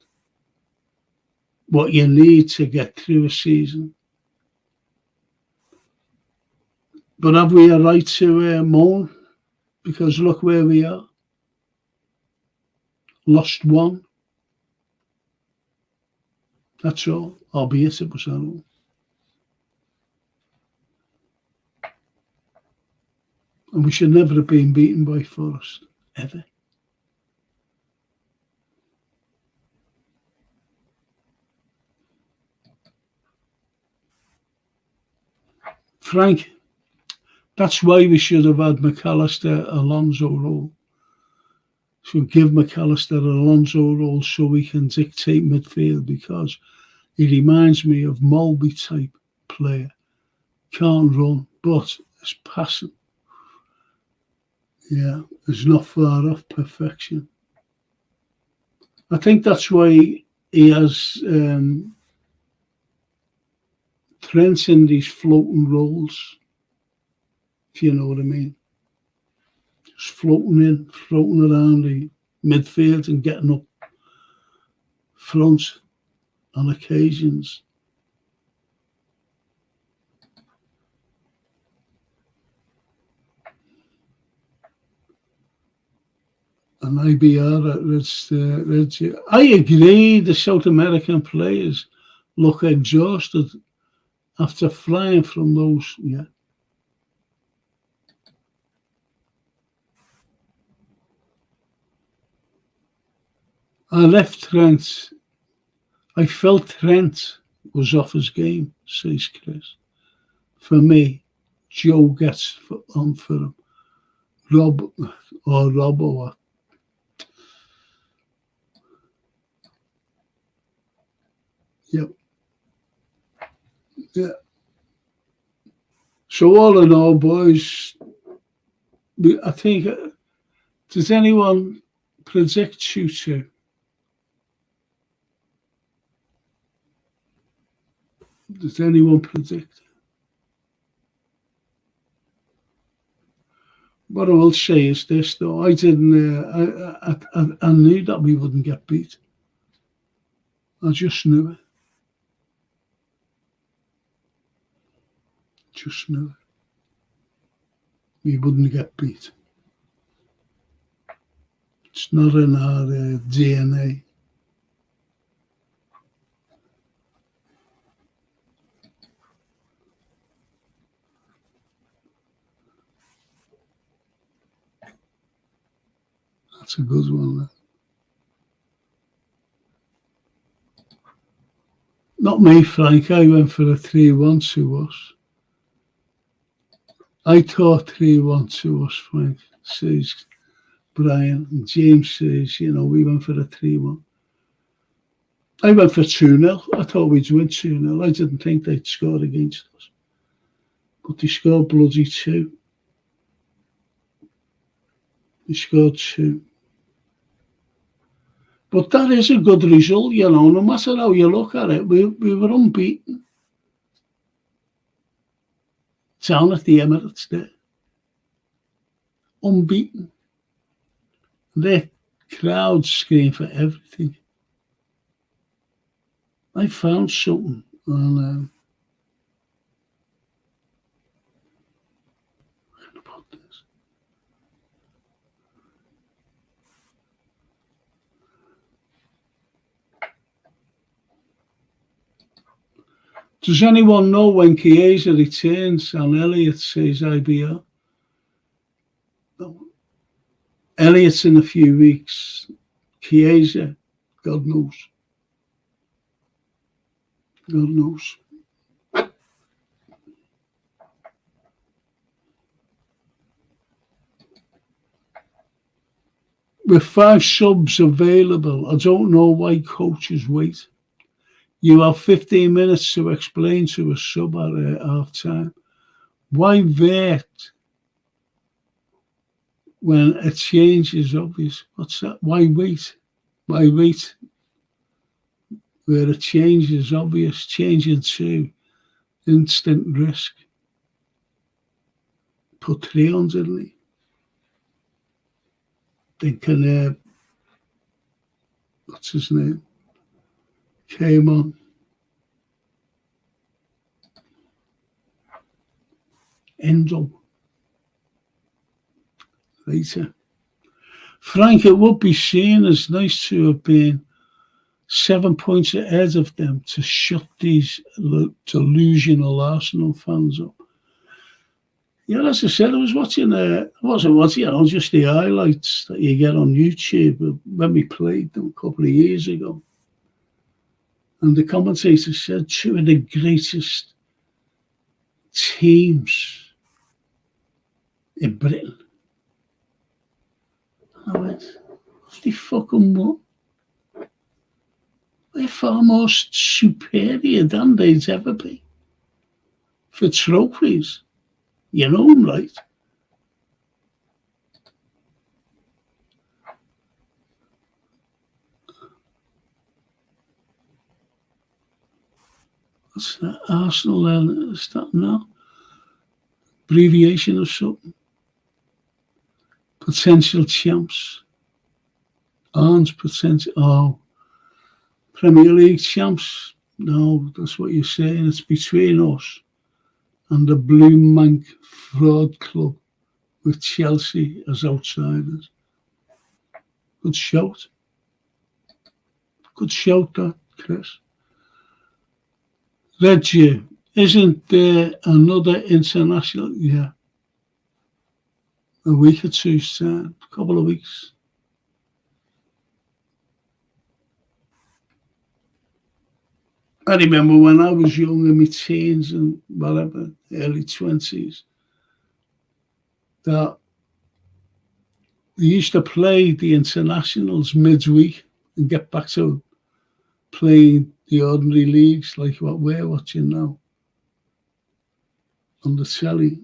what you need to get through a season. But have we a right to moan? Because look where we are. Lost one. That's all, albeit it was all. And we should never have been beaten by Forest, ever. Frank, that's why we should have had McAllister, Alonso role. So give McAllister an Alonso role so we can dictate midfield, because he reminds me of Mulby type player. Can't run, but is passing. Yeah, is not far off perfection. I think that's why he has Trent in these floating roles, if you know what I mean. Just floating around the midfield and getting up front on occasions. And IBR, I agree, the South American players look exhausted after flying from those, yeah. I left Trent. I felt Trent was off his game, says Chris. For me, Joe gets on for him. Rob or Yep. Yeah. So all in all, boys, I think, does anyone predict 2-2? Does anyone predict? What I will say is this, though. I didn't. I knew that we wouldn't get beat. I just knew it. Just knew it. We wouldn't get beat. It's not in our DNA. That's a good one. That. Not me, Frank. I went for a 3-1 to us. I thought 3-1 to us, Frank, says Brian. And James says, we went for a 3-1. I went for 2-0. I thought we'd win 2-0. I didn't think they'd score against us. But they scored bloody 2. They scored 2. But that is a good result, no matter how you look at it. We were unbeaten. Down at the Emirates there. Unbeaten. Their crowds scream for everything. I found something on about this. Does anyone know when Chiesa returns and Elliott says IBR? No. Elliott's in a few weeks. Chiesa, God knows. God knows. With 5 subs available, I don't know why coaches wait. You have 15 minutes to explain to a sub at half time. Why wait when a change is obvious? What's that? Why wait? Why wait where a change is obvious? Changing to instant risk. Put 3 on, didn't he? Thinking, what's his name? Came on. Endo. Later. Frank, it would be seen as nice to have been 7 points ahead of them to shut these delusional Arsenal fans up. Yeah, as I said, I was watching, I wasn't watching, just the highlights that you get on YouTube when we played them a couple of years ago. And the commentator said 2 of the greatest teams in Britain. I went, they fucking what? They're far more superior than they'd ever be. For trophies. You know them, right? What's that? Arsenal then? Is that now? Abbreviation or something? Potential champs. Aren't potential. Oh. Premier League champs. No, that's what you're saying. It's between us and the Blue Mank Fraud Club with Chelsea as outsiders. Good shout. Good shout, that, Chris. Reggie, isn't there another international? Yeah. A week or two's time. A couple of weeks. I remember when I was young in my teens and whatever, early 20s, that they used to play the internationals midweek and get back to playing the ordinary leagues like what we're watching now on the telly.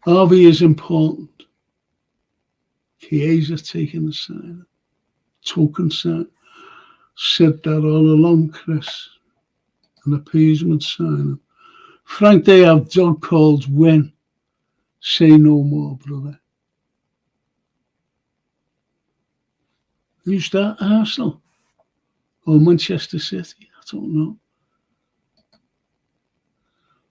Harvey is important. Chiesa taking the sign. Token sign. Said that all along, Chris. An appeasement sign. Frank, they have dog called when. Say no more, brother. Who's that? Arsenal? Or Manchester City? I don't know.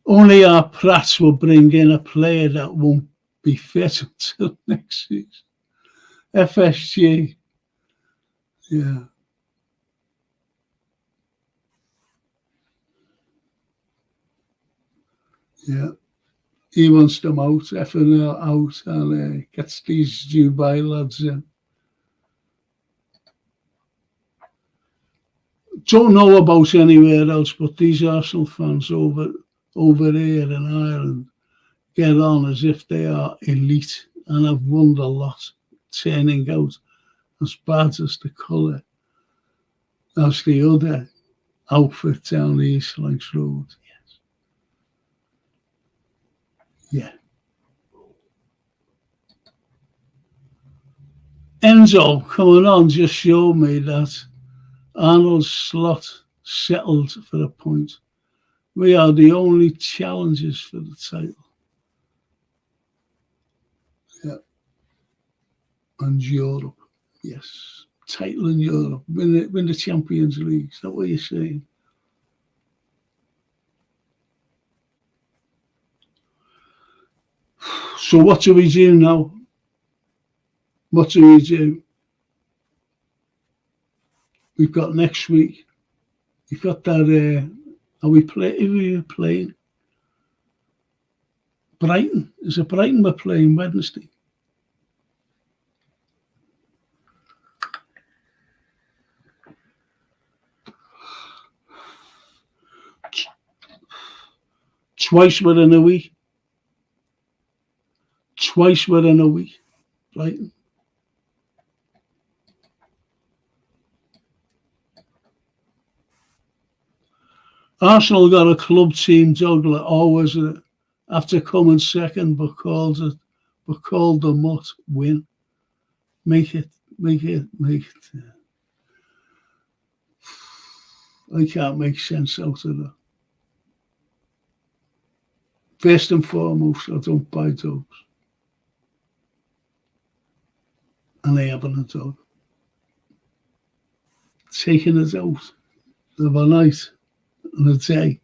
Only our Prats will bring in a player that won't be fit until next season. FSG. Yeah. Yeah. He wants them out, FNL out, and gets these Dubai lads in. Don't know about anywhere else, but these Arsenal fans over here in Ireland get on as if they are elite and have won a lot, turning out as bad as the colour as the other outfit down the East Lancs Road. Yes. Yeah. Enzo coming on just showed me that Arnold's slot settled for a point. We are the only challengers for the title. Yeah. And Europe. Yes. Title in Europe. Win the Champions League. Is that what you're saying? So what do we do now? What do we do? We've got next week. We've got that. Who are we playing? Brighton. Is it Brighton we're playing Wednesday? Twice within a week. Brighton. Arsenal got a club team juggler always after coming second, but called the mutt win. Make it. I can't make sense out of that. First and foremost, I don't buy dogs. And they having a dog. Taking it out of a night and a day.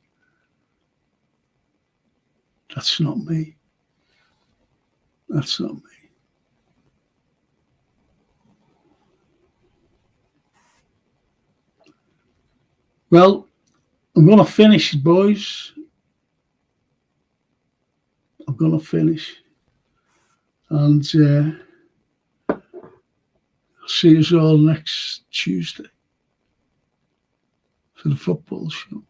That's not me. That's not me. Well, I'm going to finish, boys. I'm going to finish. And see you all next Tuesday for the football show.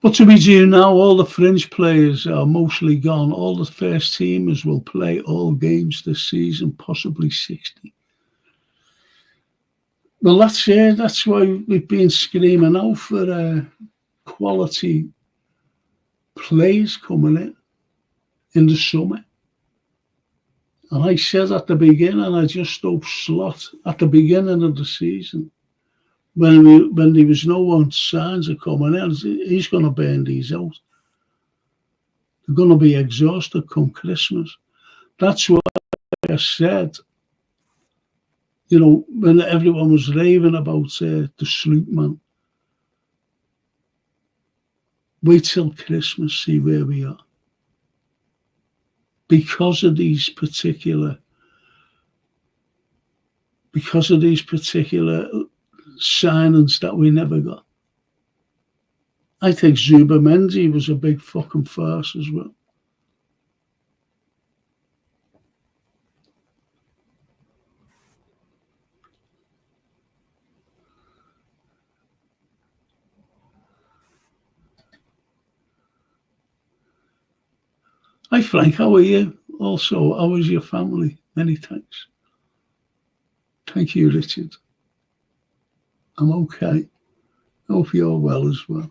What do we do now? All the fringe players are mostly gone. All the first teamers will play all games this season, possibly 60. Well, that's why we've been screaming out for quality players coming in the summer. And I said at the beginning, I just hope Slot at the beginning of the season, when there was no one signs of coming in, he's going to burn these out. They're going to be exhausted come Christmas. That's why I said, when everyone was raving about the Sloop man, wait till Christmas, see where we are. Because of these particular signings that we never got. I think Zubamendi was a big fucking farce as well. Hi Frank, how are you? Also, how is your family? Many thanks. Thank you, Richard. I'm okay. Hope you're well as well.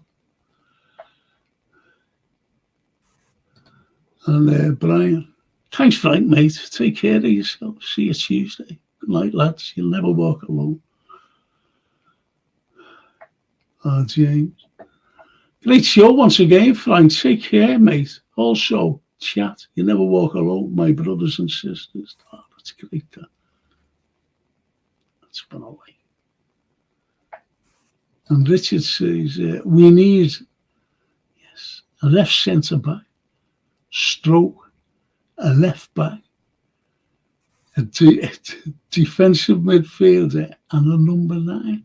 And Brian, thanks Frank, mate. Take care of yourself. See you Tuesday. Good night, lads. You'll never walk alone. James. Great show once again, Frank. Take care, mate. Also, chat. You never walk alone, my brothers and sisters. Oh, that's great. That's been a way. And Richard says, we need, yes, a left centre back, stroke, a left back, a defensive midfielder, and a number 9.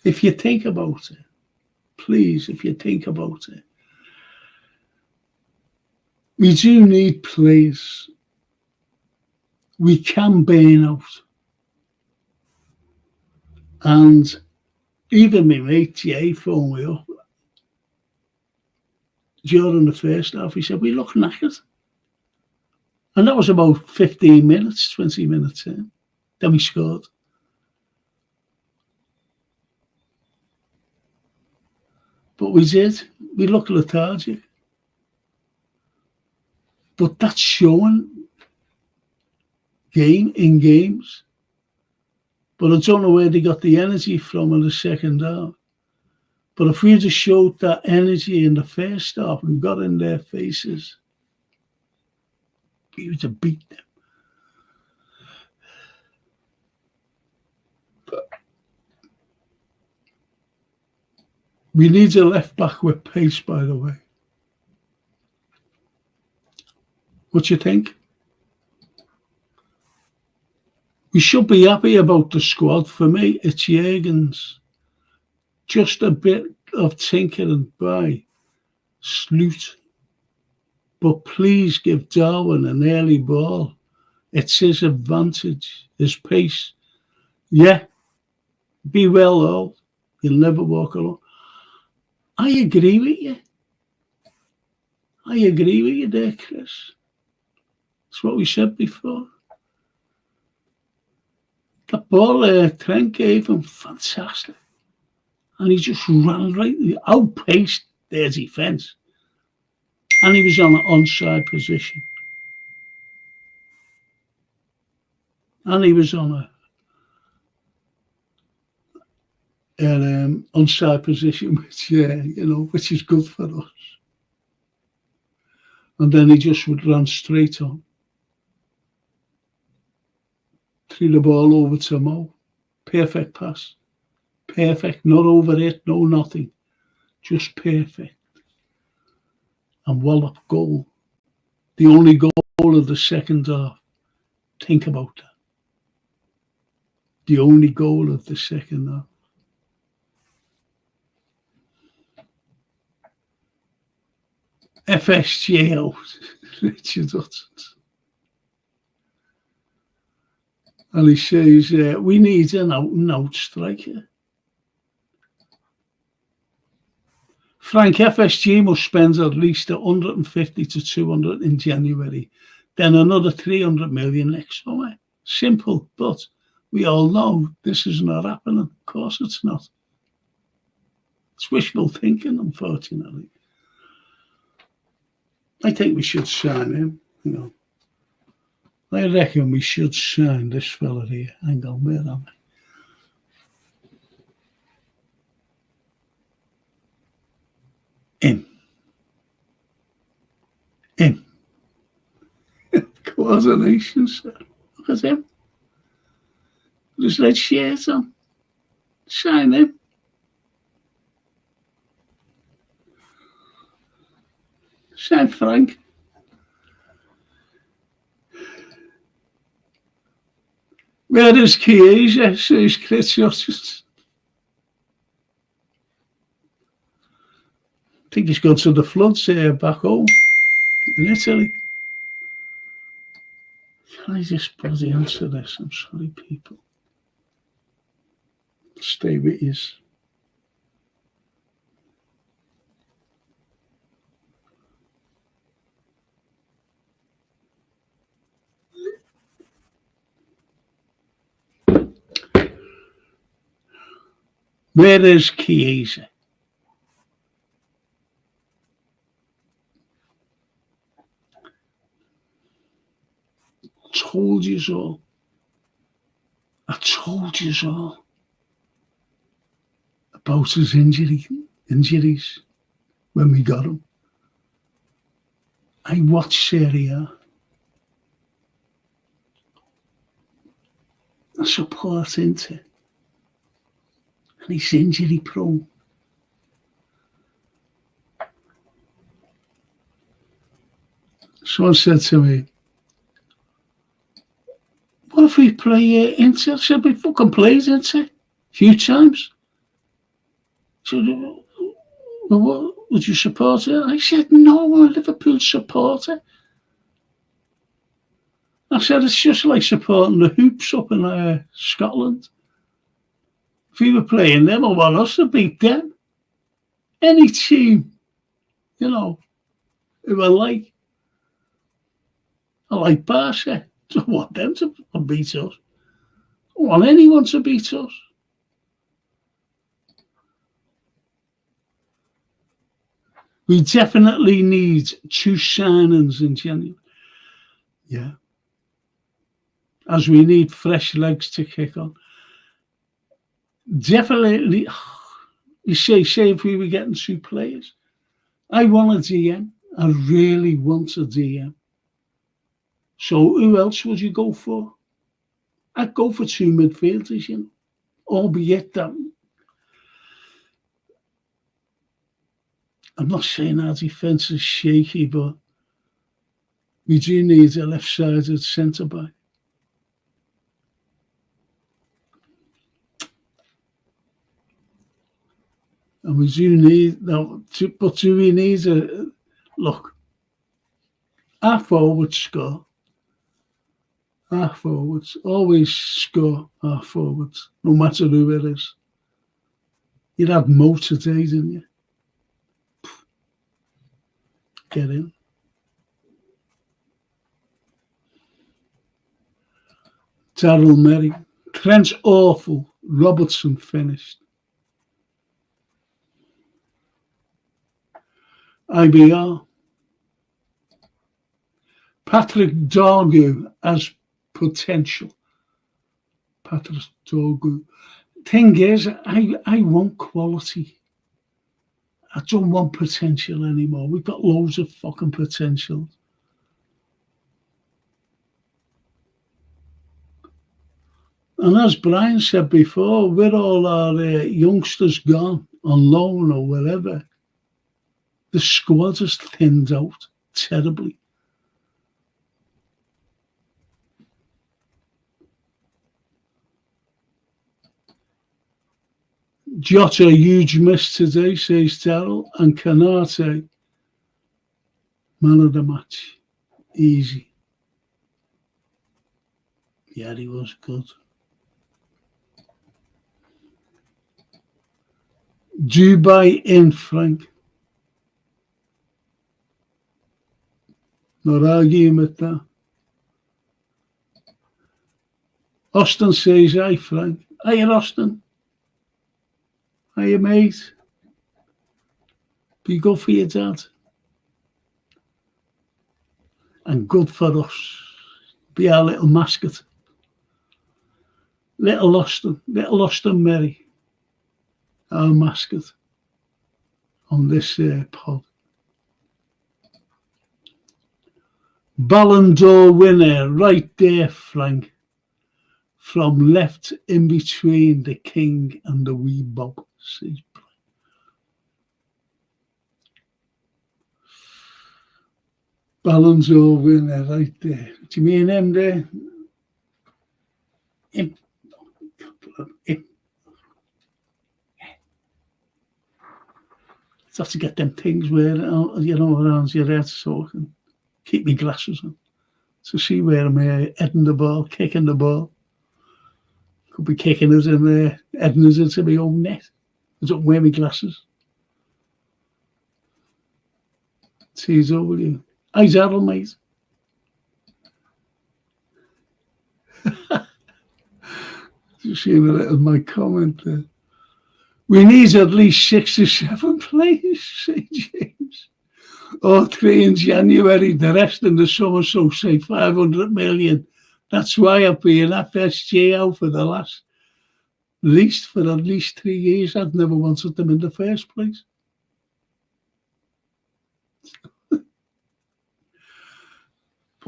If you think about it, please, if you think about it, we do need players. We can burn out. And even my mate Jay phoned me up during the first half. He said, we look knackered. And that was about 15 minutes, 20 minutes in. Then we scored. But we did. We looked lethargic. But that's showing in games. But I don't know where they got the energy from in the second half. But if we just showed that energy in the first half and got in their faces, we would have beat them. But we need a left back with pace, by the way. What do you think? We should be happy about the squad. For me, it's Jurgen's. Just a bit of tinkering by Sloot. But please give Darwin an early ball. It's his advantage, his pace. Yeah, be well old. You'll never walk alone. I agree with you. I agree with you there, Chris. That's what we said before. That ball Trent gave him, fantastic. And he just ran right, outpaced their defence. And he was on an onside position. And he was on an onside position, which is good for us. And then he just would run straight on. Threw the ball over to Mo. Perfect pass. Perfect. Not over it, no nothing. Just perfect. And Wallop goal. The only goal of the second half. Think about that. The only goal of the second half. FSG out. Richard Hutton. And he says, we need an out-and-out striker. Frank, FSG must spend at least 150 to 200 in January, then another 300 million next summer. Simple, but we all know this is not happening. Of course it's not. It's wishful thinking, unfortunately. I think we should sign him, I reckon we should sign this fella here. Hang on, where am I? Him. Coordination, sir. Look at him. With his red shirt on. Sign him. Sign Frank. Where is Chiesa? Says Chris. I think he's gone to the floods back home in Italy. Can I just bloody answer this? I'm sorry, people. Stay with us. Where is Chiesa? Told you so. I told you so about his injuries when we got him. I watched Serie A. I support Inter. And he's injury prone. Someone said to me, what if we play Inter? I said, we fucking played Inter a few times. So, well, what, would you support it? I said, no, I'm a Liverpool supporter. I said, it's just like supporting the Hoops up in Scotland. If we were playing them, I want us to beat them. Any team, you know, who I like Barca. I want them to beat us. I want anyone to beat us. We definitely need 2 signings in January. Yeah. As we need fresh legs to kick on. Definitely, you say if we were getting 2 players. I want a DM. I really want a DM. So who else would you go for? I'd go for 2 midfielders, you know. Albeit that I'm not saying our defence is shaky, but we do need a left-sided centre-back. And we do need, but do we need look, our forwards score. Our forwards always score, our forwards, no matter who it is. You'd have Mo today, didn't you? Get in. Daryl Merry. Trent's awful. Robertson finished. IBR. Patrick Dorgu has potential. Patrick Dorgu. Thing is, I want quality. I don't want potential anymore. We've got loads of fucking potential. And as Brian said before, with all our youngsters gone on loan or wherever, the squad has thinned out terribly. Jota, huge miss today, says Terrell. And Canate, man of the match. Easy. Yeah, he was good. Dubai in, Frank. Not arguing with that. Austin says, hey, Frank. Hey, Austin. Hey, mate. Be good for your dad. And good for us. Be our little mascot. Little Austin Merry. Our mascot on this pod. Ballon d'Or winner right there, Frank. From left in between the king and the wee Bob. Ballon d'Or winner right there. Do you mean him there? Him. Have to get them things where, you know, around your head so I can keep my glasses on to see where I'm heading the ball, kicking the ball. Could be kicking us in there, heading us into my own net. I don't wear my glasses. TW. Hi, Daryl, mate. Just seeing a little my comment there. We need at least 6 or 7 players, St. James. Or 3 in January, the rest in the summer, so say 500 million. That's why I've been at FSG out for at least 3 years. I've never wanted them in the first place. But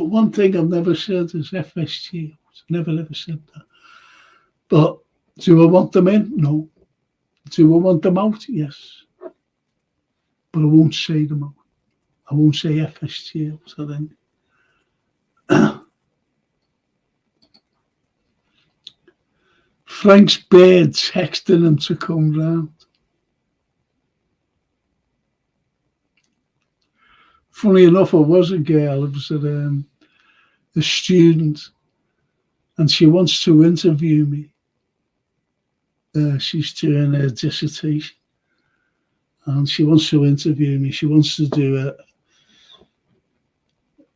one thing I've never said is FSG. Never ever said that. But do I want them in? No. Do I want them out? Yes. But I won't say them out. I won't say FSG out. So then. Frank's bird texting him to come round. Funny enough, I was a girl. It was a student, and she wants to interview me. She's doing a dissertation, and she wants to interview me. She wants to do it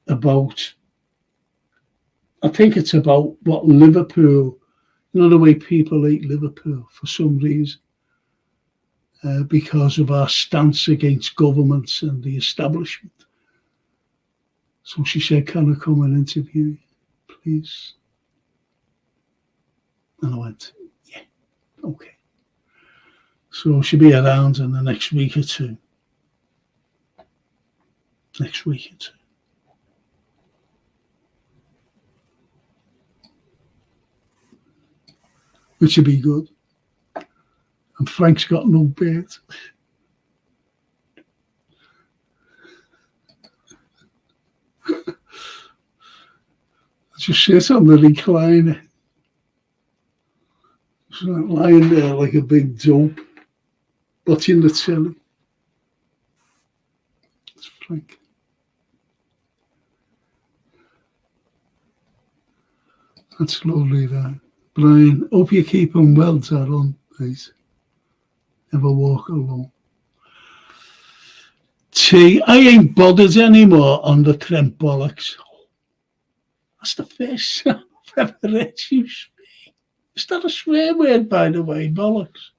about, I think it's about what Liverpool, the way people hate Liverpool for some reason, because of our stance against governments and the establishment. So she said, can I come and interview you, please? And I went, yeah, okay. So she'll be around in the next week or two. Which would be good. And Frank's got no beard. Just sit on the recliner. Just lying there like a big dope, watching the telly. It's Frank. That's lovely, that. Brian, hope you keep him well, Darren, please. Never walk alone. T, I ain't bothered anymore on the Trent bollocks. That's the first time I've ever heard you speak. Is that a swear word, by the way, bollocks?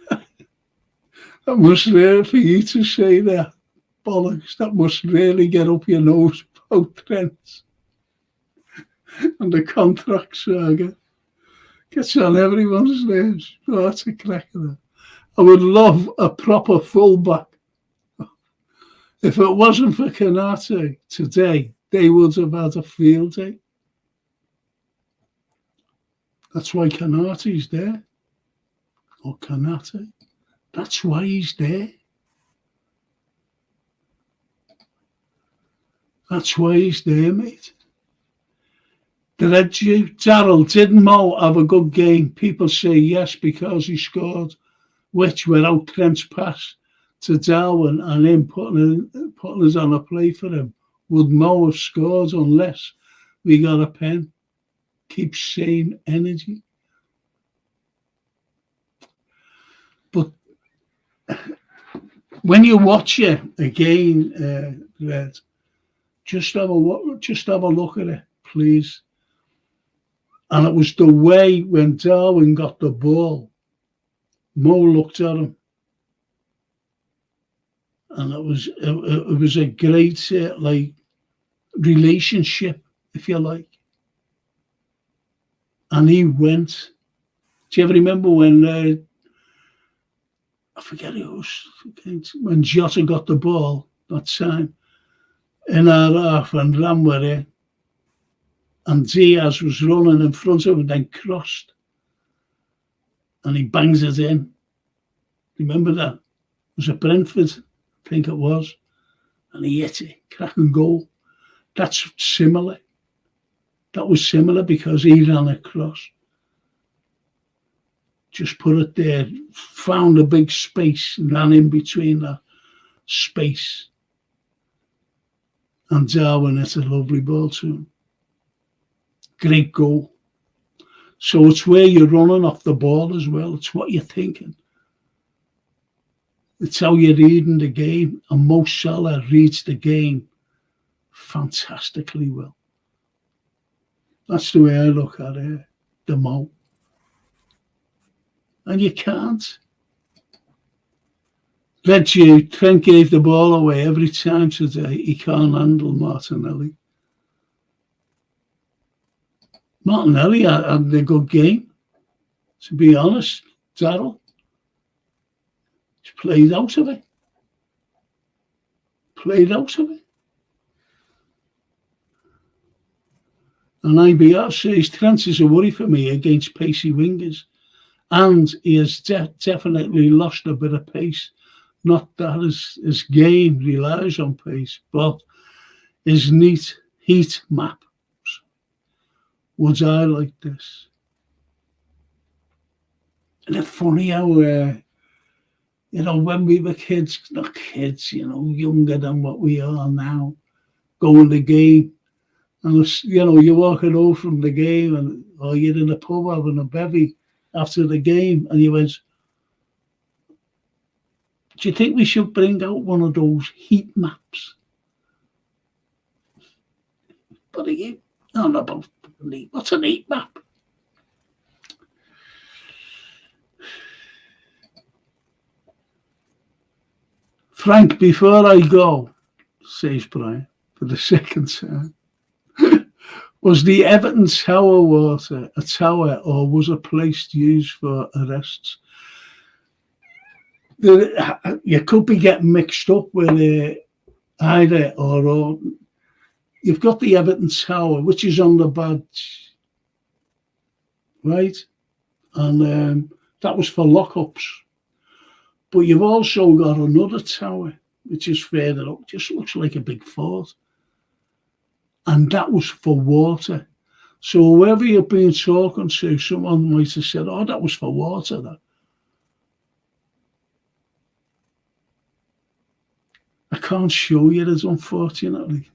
That must really, for you to say that, bollocks, that must really get up your nose about Trent. And the contract saga gets on everyone's nerves. Oh, that's a cracker. I would love a proper fullback. If it wasn't for Kanate today, they would have had a field day. That's why Kanate's there. Or Kanate. That's why he's there. That's why he's there, mate. Did you? Darryl, didn't Mo have a good game? People say yes because he scored, which without Trent's pass to Darwin and him putting us on a play for him, would Mo have scored unless we got a pen? Keep sane energy. But when you watch it again, Red, just have a look at it, please. And it was the way when Darwin got the ball, Mo looked at him. And it was a great relationship, if you like. And he went. Do you ever remember when I forget who it was, when Jota got the ball that time in our half and ran with it, and Diaz was running in front of him, then crossed, and he bangs it in. Remember that? It was at Brentford. I think it was, and he hit it, cracking goal. That's similar. That was similar because he ran across. Just put it there, found a big space, ran in between that space. And Darwin hit a lovely ball to him. Great goal. So it's where you're running off the ball as well. It's what you're thinking. It's how you're reading the game, and Mo Salah reads the game fantastically well. That's the way I look at it, the Mo. and you can't. Trent gave the ball away every time today. He can't handle Martinelli. Martinelli had a good game, to be honest. Darryl just played out of it. And IBR says Trent is a worry for me against pacey wingers, and he has definitely lost a bit of pace. Not that his game relies on pace, but his neat heat maps would highlight this. And it's funny how, when we were kids, not kids, younger than what we are now, going to the game, and you're walking over from the game, or you're in a pub having a bevy after the game, and you went, do you think we should bring out one of those heat maps? But what's an heat map? Frank, before I go, says Brian, for the second time, was the Everton Tower water a tower, or was a place used for arrests? You could be getting mixed up with either or. You've got the Everton Tower, which is on the badge, right? And that was for lockups. But you've also got another tower, which is further up, just looks like a big fort. And that was for water. So whoever you've been talking to, someone might have said, oh, that was for water. That. I can't show you this, unfortunately.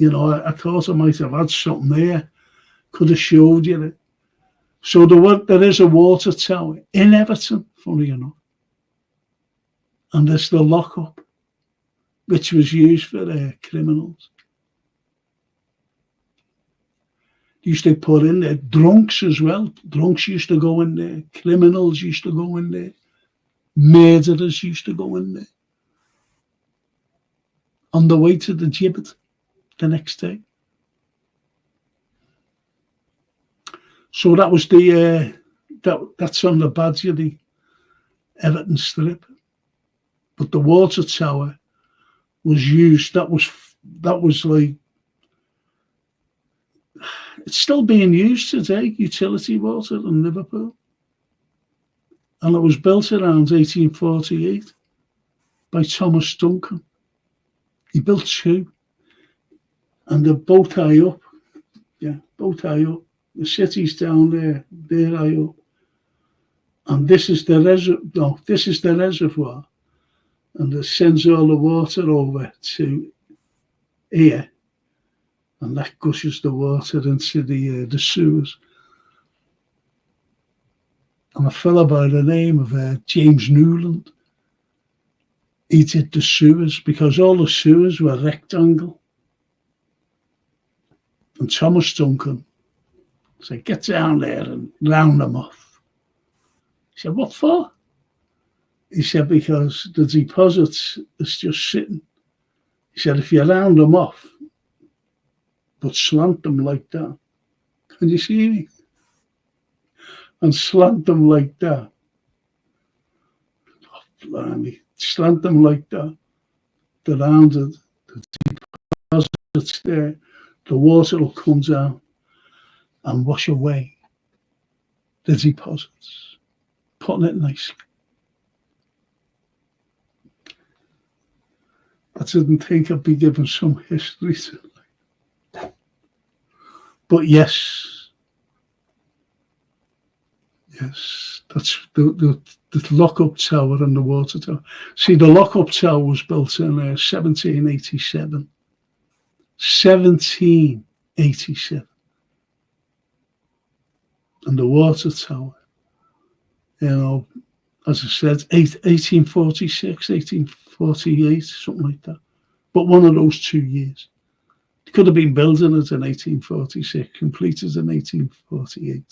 I thought I might have had something there. Could have showed you it. So there is a water tower in Everton, funny enough. And there's the lockup, which was used for criminals. Used to put in there drunks as well. Drunks used to go in there. Criminals used to go in there. Murderers used to go in there. On the way to the gibbet the next day. So that was that's on the badge of the Everton strip. But the water tower was used, that was like, it's still being used today, utility water in Liverpool. And it was built around 1848 by Thomas Duncan. He built two. And they're both high up. Yeah, both high up. The city's down there, they're high up. And this is the reservoir. And it sends all the water over to here. And that gushes the water into the sewers. And a fellow by the name of James Newland, he did the sewers because all the sewers were rectangle. And Thomas Duncan said, get down there and round them off. He said, what for? He said, because the deposits is just sitting. He said, if you round them off, but slant them like that. Can you see me? And slant them like that. Oh, blimey. Slant them like that. The rounded, the deposits there. The water will come down and wash away the deposits, putting it nicely. I didn't think I'd be given some history to it. But yes, that's the lock-up tower and the water tower. See, the lock-up tower was built in 1787. 1787. And the water tower, as I said, 1846, 1848, something like that. But one of those 2 years. It could have been building it in 1846, completed in 1848.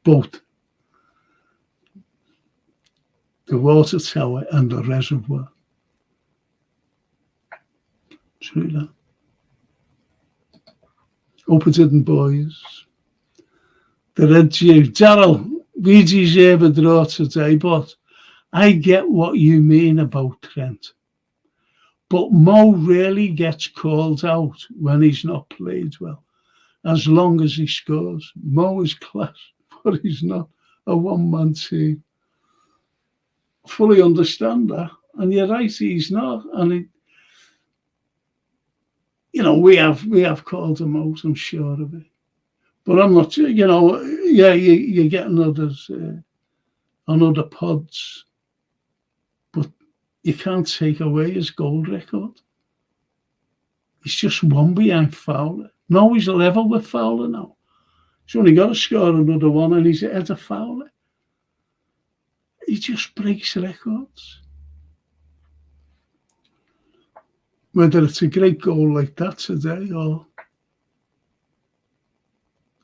But the water tower and the reservoir. True that. Hope it didn't, boys. The Red Jew. Darryl, we deserve a draw today, but I get what you mean about Trent. But Mo really gets called out when he's not played well, as long as he scores. Mo is class, but he's not a one-man team. Fully understand that. And you're right, he's not. And we have called him out, I'm sure of it. But I'm not, you're getting others on other pods. But you can't take away his goal record. He's just one behind Fowler. No, he's level with Fowler now. He's only got to score another one and he's ahead of Fowler. He just breaks records. Whether it's a great goal like that today or...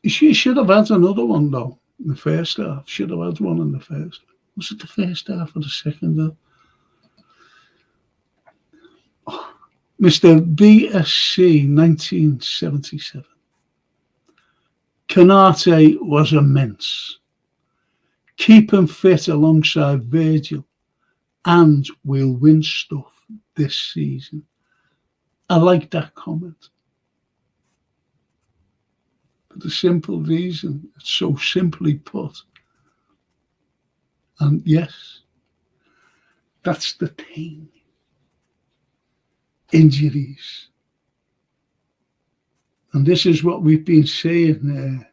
He should have had another one, though, in the first half. Should have had one in the first. Was it the first half or the second half? Oh, Mr. BSC, 1977. Canate was immense. Keep him fit alongside Virgil and we'll win stuff this season. I like that comment. For the simple reason, it's so simply put. And yes, that's the thing. Injuries. And this is what we've been saying,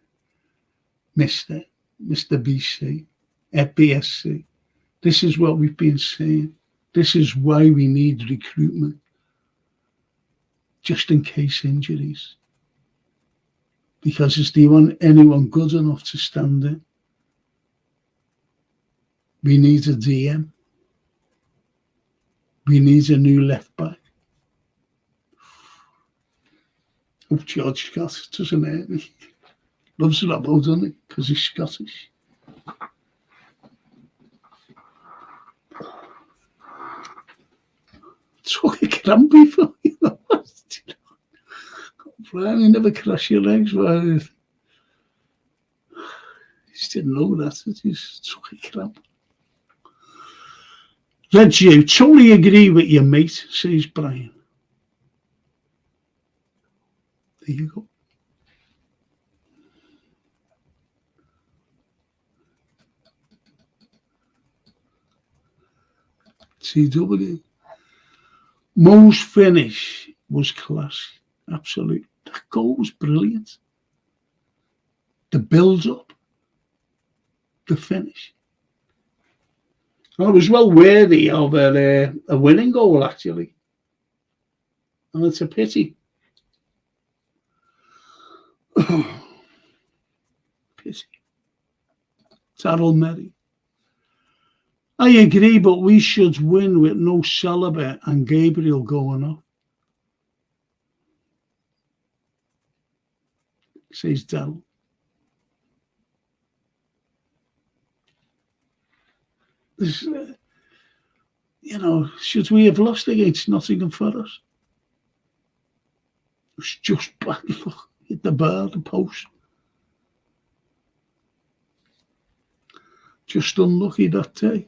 Mr. BC, at BSC. This is what we've been saying. This is why we need recruitment. Just in case injuries. Because is there anyone good enough to stand in? We need a DM. We need a new left back. Hope George Scott doesn't hurt me. Loves Robbo, doesn't he? Because he's Scottish. Took a cramp before, you know. Brian, you never crash your legs. Well, he just didn't know that. He just took a cramp. Red you, totally agree with you, mate, says Brian. There you go. CW. Mo's finish was class. Absolutely. That goal was brilliant. The build-up. The finish. And it was well worthy of a winning goal, actually. And it's a pity. Pity. Darryl Merry. I agree, but we should win with no Saliba and Gabriel going off. Says Darryl. Should we have lost against Nottingham Forest? It was just bad luck. Hit the bar, the post. Just unlucky that day.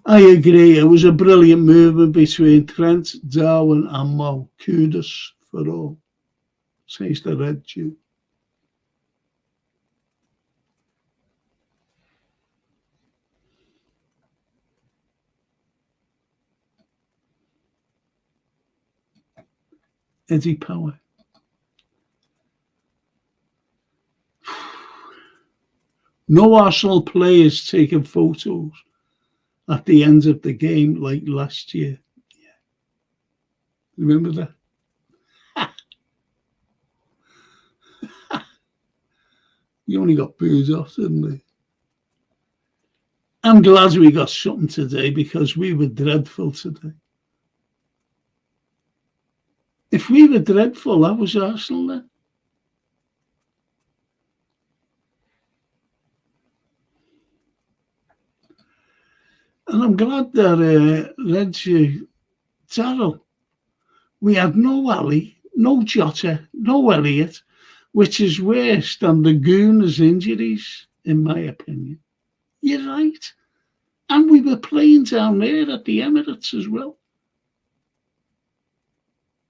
I agree. It was a brilliant movement between Trent, Darwin and Mo. Kudos for all, says the Red Jew. Eddie Power. No Arsenal players taking photos at the end of the game like last year. Yeah. Remember that? You only got booed off, didn't they? I'm glad we got something today because we were dreadful today. If we were dreadful, that was Arsenal then. I'm glad that led you, Darryl. We had no Ali, no Jota, no Elliott, which is worse than the Gooners' injuries, in my opinion. You're right. And we were playing down there at the Emirates as well.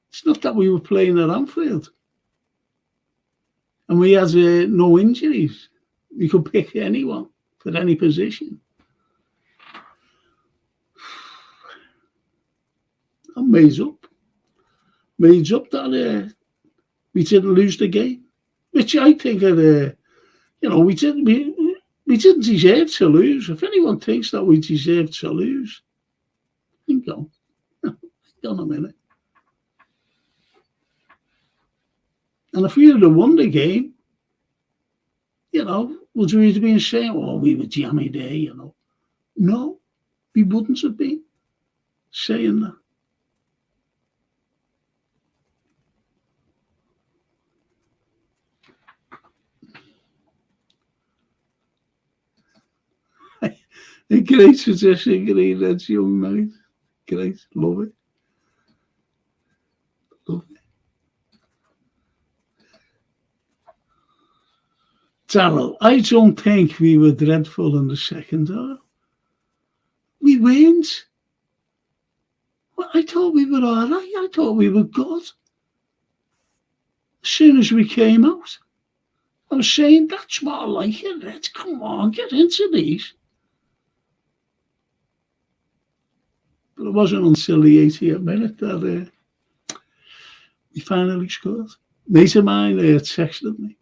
It's not that we were playing at Anfield. And we had no injuries. We could pick anyone for any position. I'm made up. Made up that we didn't lose the game. Which I think we didn't deserve to lose. If anyone thinks that we deserve to lose, hang on. Hang on a minute. And if we had won the game, would we have been saying, oh, we were jammy there, No, we wouldn't have been saying that. A great suggestion, great, that's young mate. Great, love it. Love it. Darryl, I don't think we were dreadful in the second half. We weren't. Well, I thought we were all right. I thought we were good. As soon as we came out, I was saying, that's what I like it, Red. Come on, get into these. But it wasn't until the 80th minute that we finally scored. Mate of mine texted me.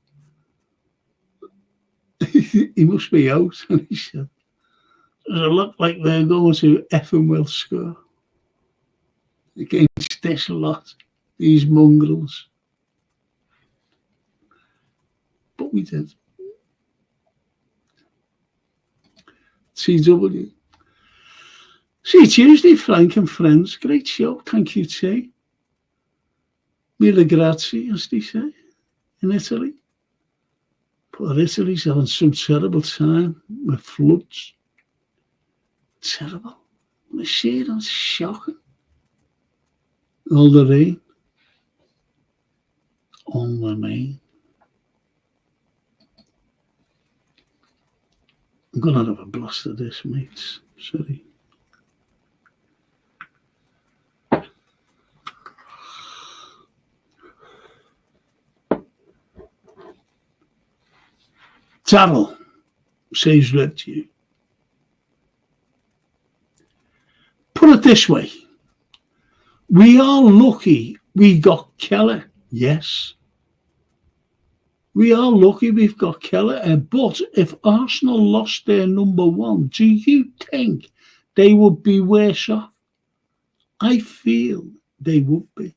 He must be out. And he said, does it look like they're going to effing well score against this lot, these mongrels? But we did. TW. See you Tuesday, Frank and friends. Great show. Thank you, T. Mille grazie, as they say, in Italy. Poor Italy's having some terrible time with floods. Terrible. I see it, it's shocking. All the rain. On the main. I'm going to have a blast of this, mates. Sorry. Darryl says red to you. Put it this way. We are lucky we got Keller. Yes. We are lucky we've got Keller. But if Arsenal lost their number one, do you think they would be worse off? I feel they would be.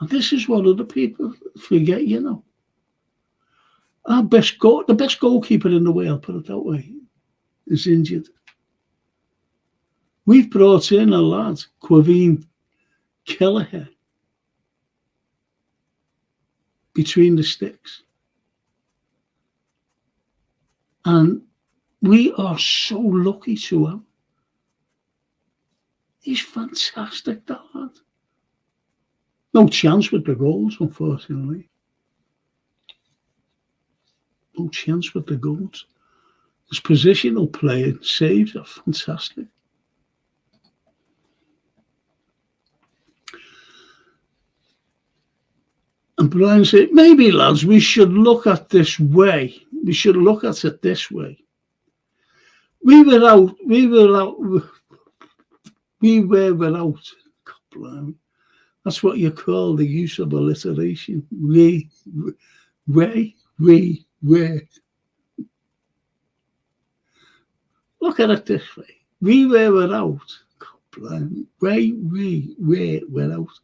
And this is what other people forget, the best goalkeeper in the world, put it that way, is injured. We've brought in a lad, Quaveen Kelleher, between the sticks. And we are so lucky to have. He's fantastic, that lad. No chance with the goals, unfortunately. No chance with the goals. His positional play and saves are fantastic. And Brian said, maybe, lads, we should look at this way. We should look at it this way. We were without. That's what you call the use of alliteration. We were. Look at it this way. We were without. We were without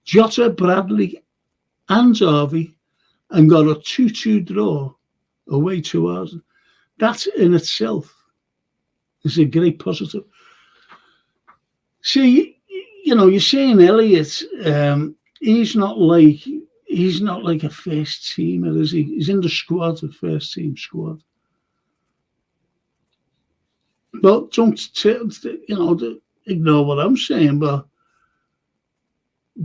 Jota, Bradley and Harvey, and got a 2-2 draw away to us. That in itself is a great positive. See, you're saying Elliott, he's not like a first teamer, is he? He's in the squad, the first team squad. But ignore what I'm saying, but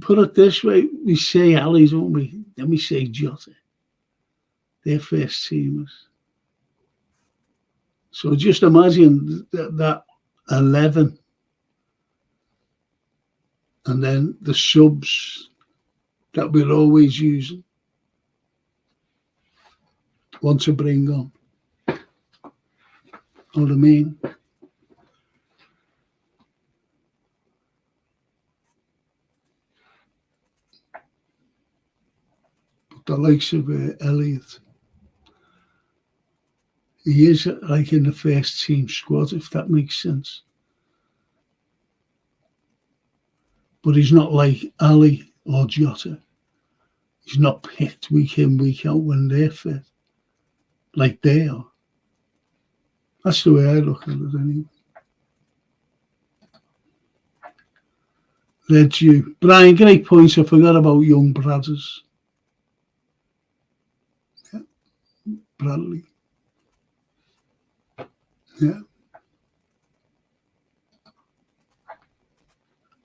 put it this way, we say Ali's, don't we? Then we say Jota. They're first teamers. So just imagine that 11 and then the subs that we're always using want to bring on. Know what I mean? But the likes of Elliot, he is like in the first team squad, if that makes sense. But he's not like Ali or Jota. He's not picked week in, week out when they're fit, like they are. That's the way I look at it anyway. Led you. Brian, great points. I forgot about young Bradders. Yeah. Bradley. Yeah.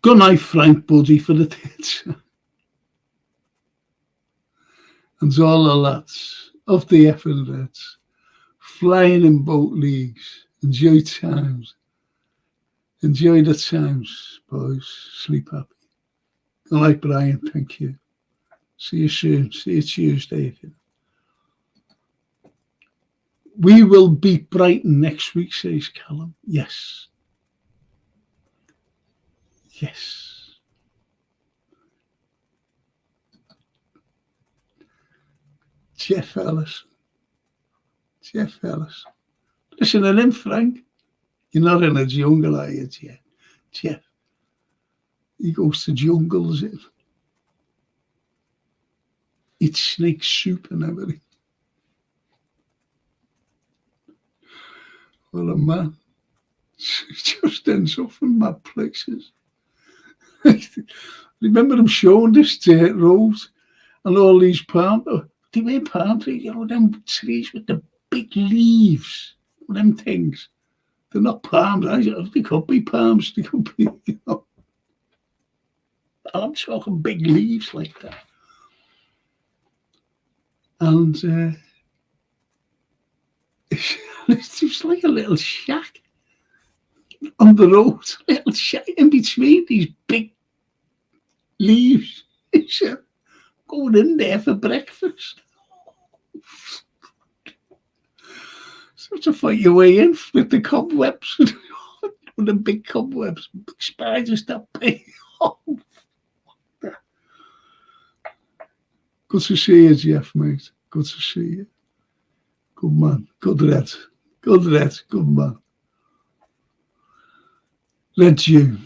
Good night, Frank Buddy, for the tits. And to all the lads of the effing Reds, flying in both leagues. Enjoy times. Enjoy the times, boys. Sleep happy. Good night, Brian. Thank you. See you soon. See you Tuesday. We will beat Brighton next week, says Callum. Yes. Yes. Jeff Ellis. Jeff Ellis. Listen to him, Frank. You're not in a jungle, are you, Jeff? Jeff. He goes to jungles. Eats snake soup and everything. What a man. He just ends up in mad places. Remember him showing this dirt road and all these palm. They were palm trees, them trees with the big leaves, them things. They're not palms. They could be palms. They could be, I'm talking big leaves like that. And it's just like a little shack on the road, a little shack in between these big leaves. It's going in there for breakfast. So to fight your way in with the cobwebs, with the big cobwebs, big spiders that big. Good to see you, Jeff, mate. Good to see you. Good man. Good Red. Good Red. Good man. Led you.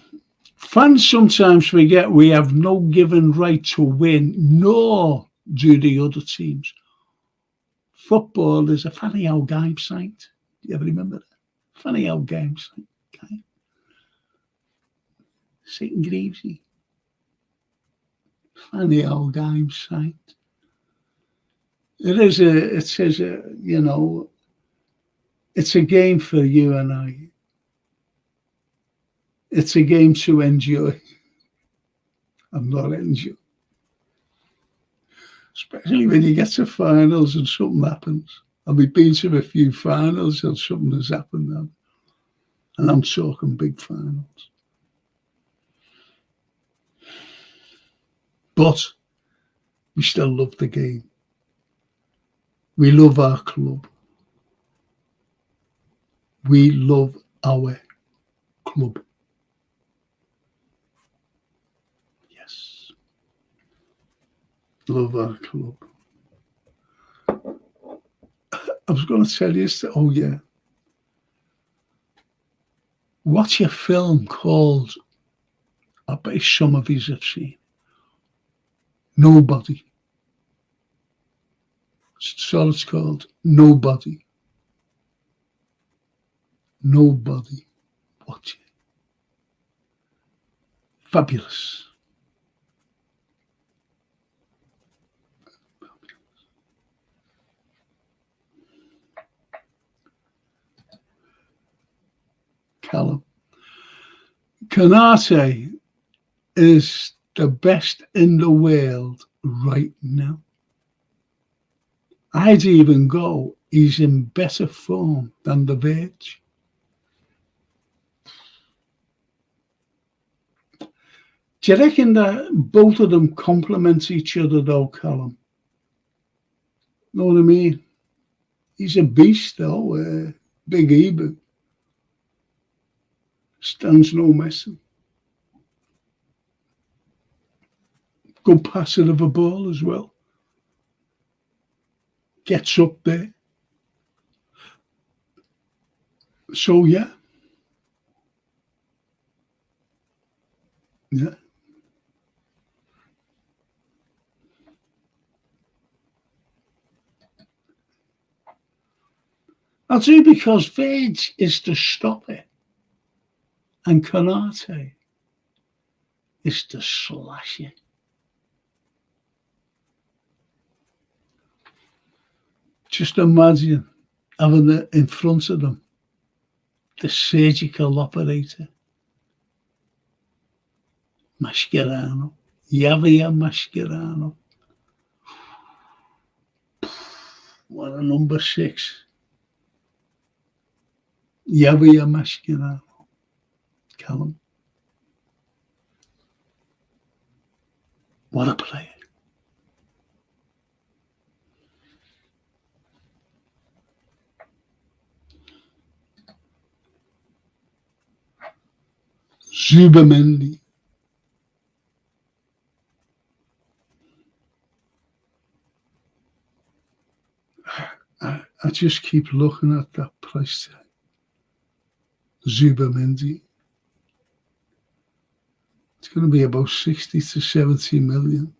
Fans sometimes forget we have no given right to win, nor do the other teams. Football is a funny old game site. Do you ever remember that? Funny old game site. Okay. Satan Greavesy. Funny old game site. It's a game for you and I. It's a game to enjoy. I'm not enjoying. Especially when you get to finals and something happens. And we've been to a few finals and something has happened then. And I'm talking big finals. But we still love the game. We love our club. We love our club. Yes. Love our club. I was going to tell you, oh yeah. Watch a film called, I bet some of you have seen, Nobody. That's all it's called. Nobody. Nobody. Watch it. Fabulous. Callum. Konate is the best in the world right now. I'd even go, he's in better form than the Verge. Do you reckon that both of them complement each other though, Callum? Know what I mean? He's a beast though, Big Ebu. Stands no messing. Good passer of a ball as well. Gets up there. So yeah. Yeah. I'll do because Verge is the stopper and Konate is the slasher. Just imagine having it in front of them, the surgical operator, Mascherano, Javier Mascherano. What a number 6. Javier Mascherano. Callum. What a player. Zubimendi. I just keep looking at that price tag. Zubimendi. It's going to be about 60 to 70 million.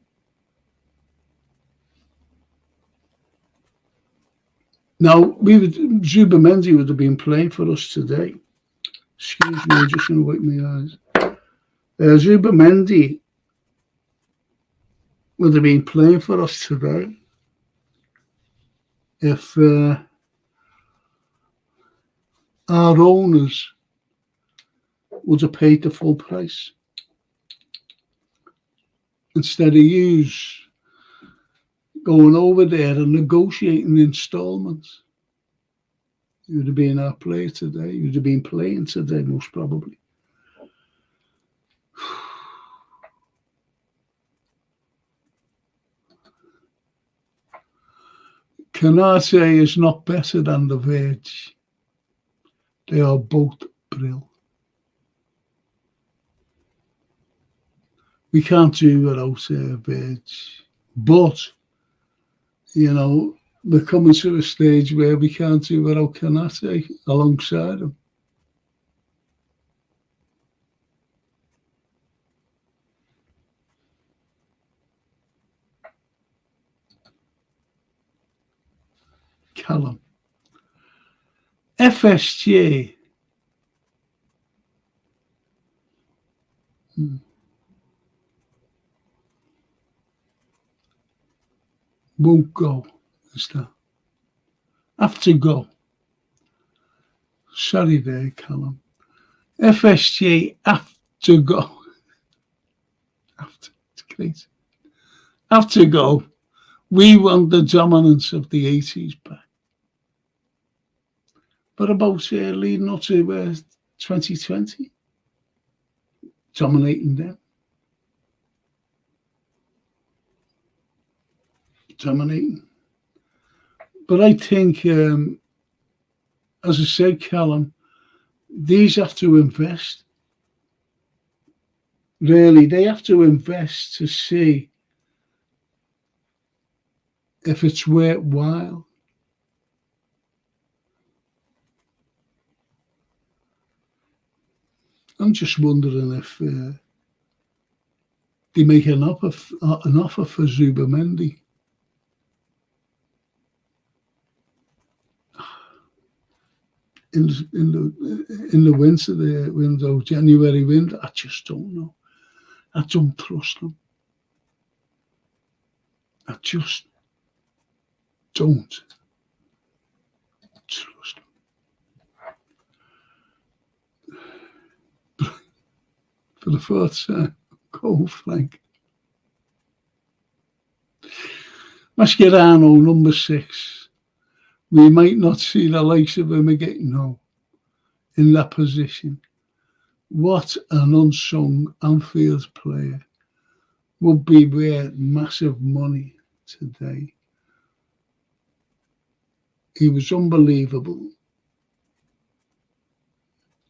Now, Zubimendi would have been playing for us today. Excuse me, I'm just going to wipe my eyes. Zubimendi would have been playing for us today if our owners would have paid the full price instead of yous going over there and negotiating installments. You would have been our player today. You would have been playing today, most probably. Konate is not better than the Verge. They are both brilliant. We can't do without Verge. But, you know, we're coming to a stage where we can't do without Konate alongside him. Callum. FSG. Won't go, is that? Have to go. Sorry there, Callum. FSG have to go. It's crazy. Have to go. We want the dominance of the 80s back. But about leading up to 2020, dominating them. Dominating. But I think, as I said, Callum, these have to invest. Really, they have to invest to see if it's worthwhile. I'm just wondering if they make an offer for Zubimendi. In the window, January window, I just don't know. I don't trust them. I just don't trust them. for the fourth time. Go, Frank. Mascherano, number 6. We might not see the likes of him again now in that position. What an unsung Anfield player. Would be worth massive money today. He was unbelievable.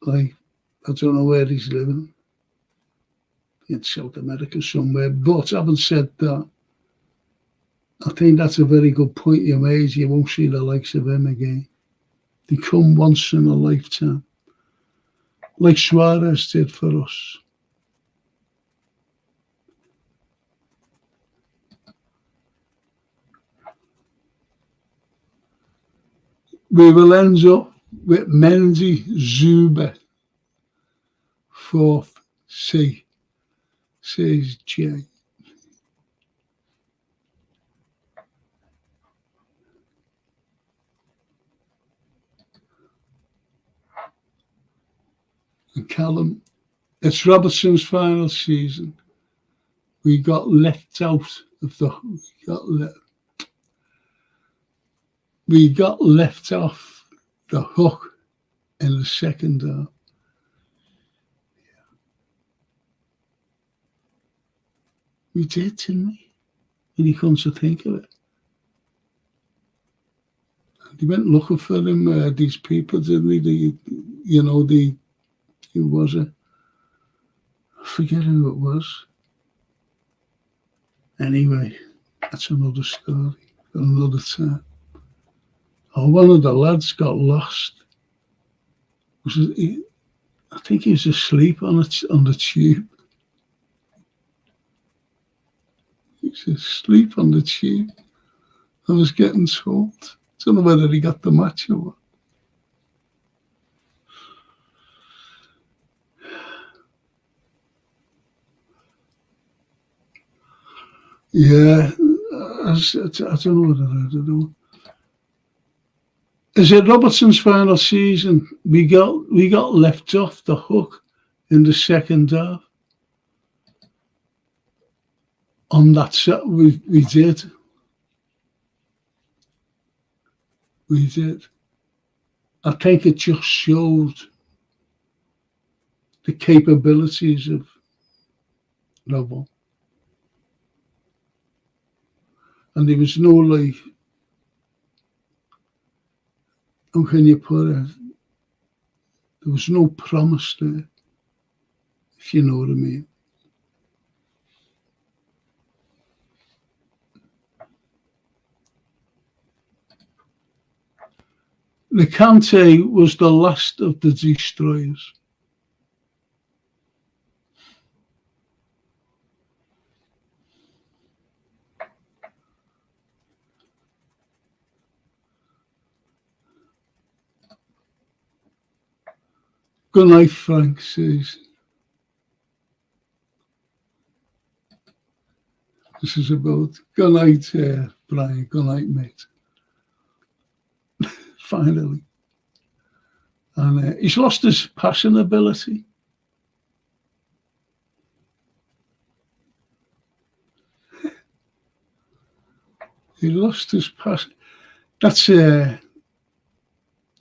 Like, I don't know where he's living. In South America somewhere. But having said that, I think that's a very good point you made. You won't see the likes of him again. They come once in a lifetime. Like Suarez did for us. We will end up with Mendy, Zuber, 4th, C, says J. And Callum, it's Robertson's final season. We got left out of the... We got left off the hook in the second half. We did, didn't we? When he comes to think of it. They went looking for him, these people, didn't they? Who was it? I forget who it was. Anyway, that's another story for another time. Oh, one of the lads got lost. I think he was asleep on the tube. He was asleep on the tube. I was getting told. I don't know whether he got the match or what. Yeah, I don't know whether I don't know. Is it Robertson's final season? We got left off the hook in the second half. On that set, we did. We did. I think it just showed the capabilities of Robbo. And there was no, like, how can you put it? There was no promise there, if you know what I mean. The Kante was the last of the destroyers. Good night, Frank says. This is about good night, Brian. Good night, mate. Finally. And he's lost his passing ability. He lost his pass. That's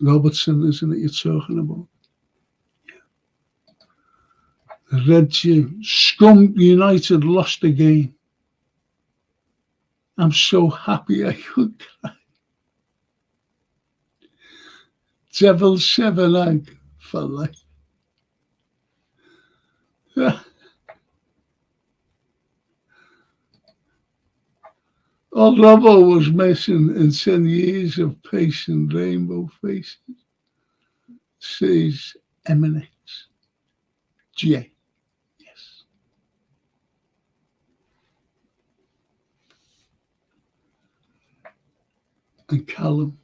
Robertson, isn't it, you're talking about? The Red Team. Scum United lost the game. I'm so happy I could cry. Devil 7 egg for life. All Robbo was missing in 10 years of patient rainbow faces, says Eminence. J. Yes. And Callum.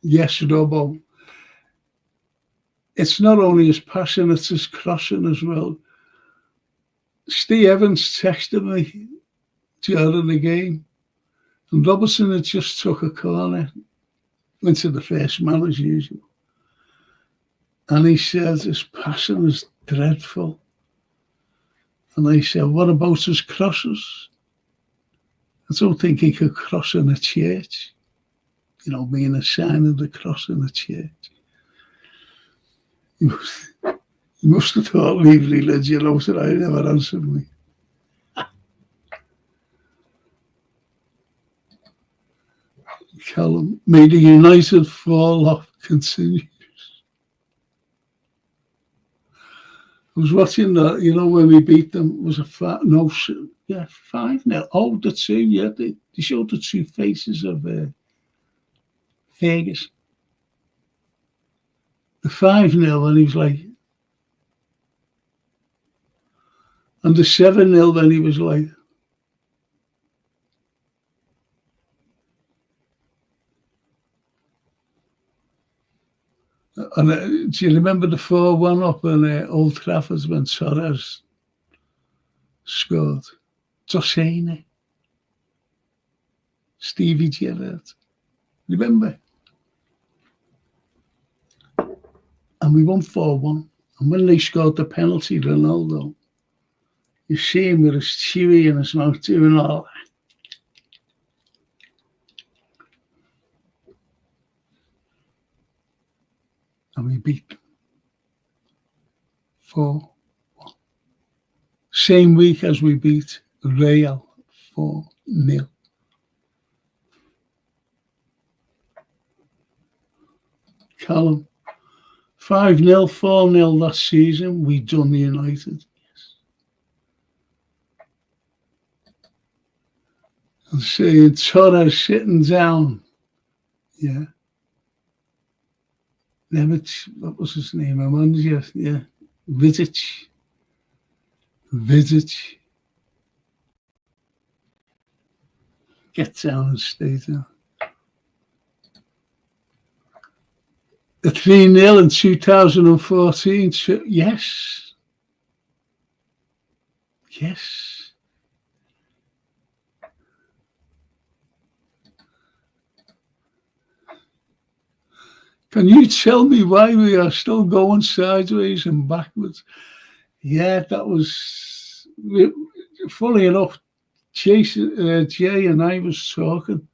Yes, Robbo. It's not only his passing, it's his crossing as well. Steve Evans texted me during the game, and Robertson had just took a corner, went to the first man as usual. And he said his passing is dreadful. And I said, what about his crosses? I don't think he could cross in a church. You know, being a sign of the cross in the church. He must have thought leave religion out, and I never answered me. Callum, may the United fall off continues. I was watching that, you know, when we beat them, was a 5-0. Oh, the two, yeah, they showed the two faces of Vegas. The 5-0, and he was like, and the 7-0, then he was like, and do you remember the 4-1 up in Old Trafford when Torres scored? Dossene, Stevie Gerrard, remember? And we won 4-1. And when they scored the penalty, Ronaldo, you see him with his chewy in his mouth doing all that. And we beat them 4-1. Same week as we beat Real 4-0. Callum, 5-0, 4-0 that season, we done the United. Yes. And seeing Torres sitting down, yeah. Nemec, what was his name? Amandia, yeah. Vidic. Get down and stay down. The 3-0 in 2014. Yes. Yes. Can you tell me why we are still going sideways and backwards? Yeah, that was, funny enough, Jay and I was talking,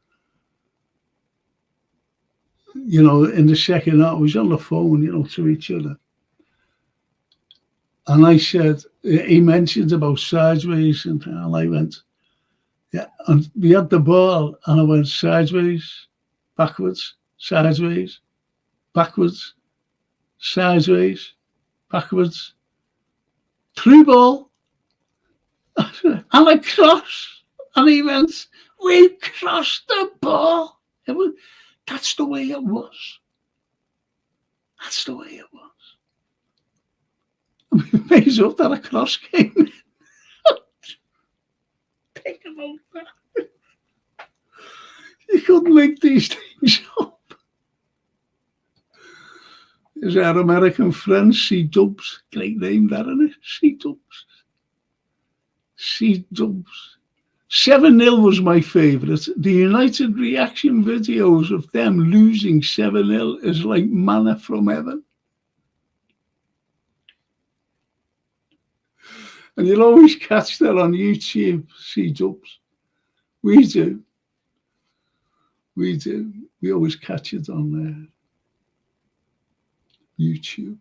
you know, in the second half. I was on the phone, you know, to each other. And I said, he mentioned about sideways, and I went, yeah. And we had the ball, and I went sideways, backwards, sideways, backwards, sideways, backwards, through ball, and I crossed, and he went, we crossed the ball. That's the way it was. That's the way it was. And we made up that a cross came in. Think about that. You couldn't make these things up. Is our American friend, C-Dubs. Great name, that, isn't it? C-Dubs. C-Dubs. 7-0 was my favourite. The United reaction videos of them losing 7-0 is like manna from heaven. And you'll always catch that on YouTube, C-Dubs. We do. We do. We always catch it on YouTube.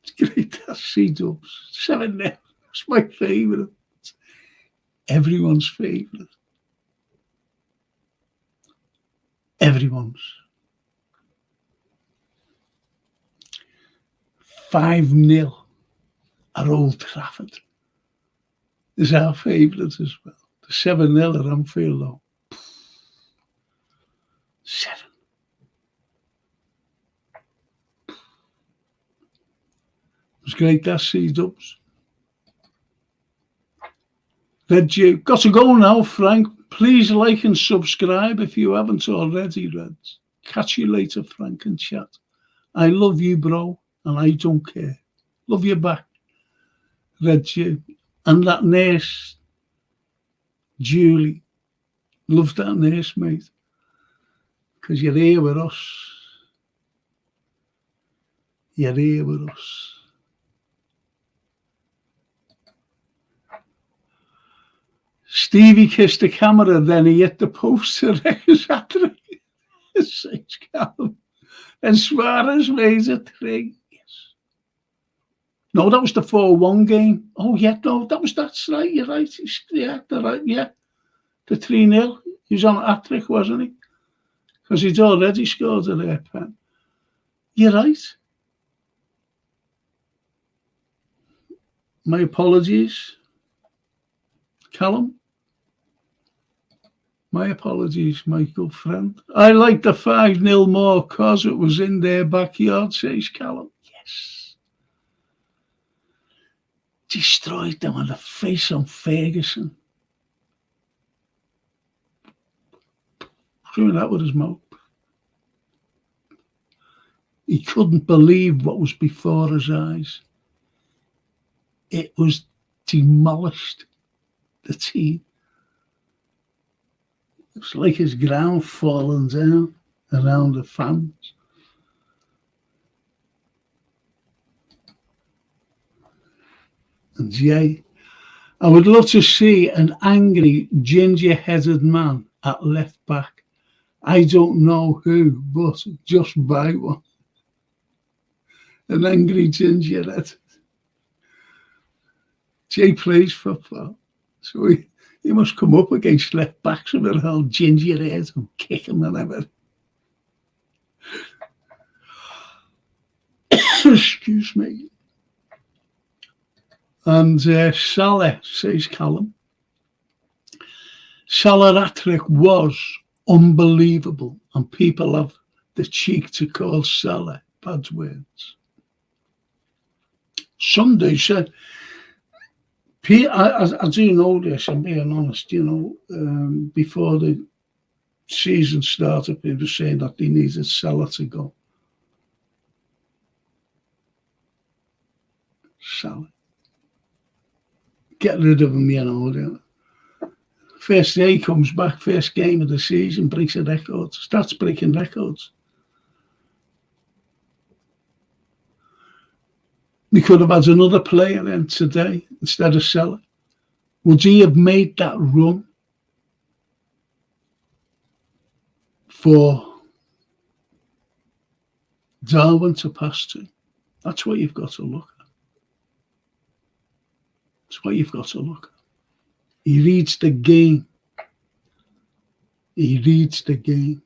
It's great, that C-Dubs. 7-0. It's my favourite. Everyone's favourite. Everyone's. 5-0 at Old Trafford is our favourite as well. The 7-0 at Anfield, though. 7. It was great, that C-Dubs. Red Jew. Got to go now, Frank. Please like and subscribe if you haven't already, Reds. Catch you later, Frank, and chat. I love you, bro, and I don't care. Love you back, Red Jew. And that nurse, Julie. Love that nurse, mate. Because you're here with us. You're here with us. Stevie kissed the camera, then he hit the post to wreck his hat-trick. Says Callum. And Suarez made a 3. No, that was the 4-1 game. Oh, yeah, no, that's right, you're right. Yeah, the 3-0. He was on a hat-trick, wasn't he? Because he'd already scored a rare pen. You're right. My apologies, Callum. My apologies, my good friend. I like the 5-0 more because it was in their backyard, says Callum. Yes. Destroyed them on the face on Ferguson. Doing that with his mouth. He couldn't believe what was before his eyes. It was demolished, the team. It was like his ground falling down around the fans. And Jay, I would love to see an angry, ginger-headed man at left back. I don't know who, but just buy one. An angry ginger-headed. Jay plays football, so he must come up against left backs with a whole ginger head and kick him and everything. Excuse me. And Salah, says Callum. Salah hat-trick was unbelievable, and people have the cheek to call Salah bad words. Sunday said, I do know this, I'm being honest, before the season started, people were saying that they needed Salah to go. Salah. Get rid of him, First day he comes back, first game of the season, breaks a record, starts breaking records. We could have had another player in today instead of Salah. Would he have made that run for Darwin to pass to? That's what you've got to look at. That's what you've got to look at. He reads the game. He reads the game.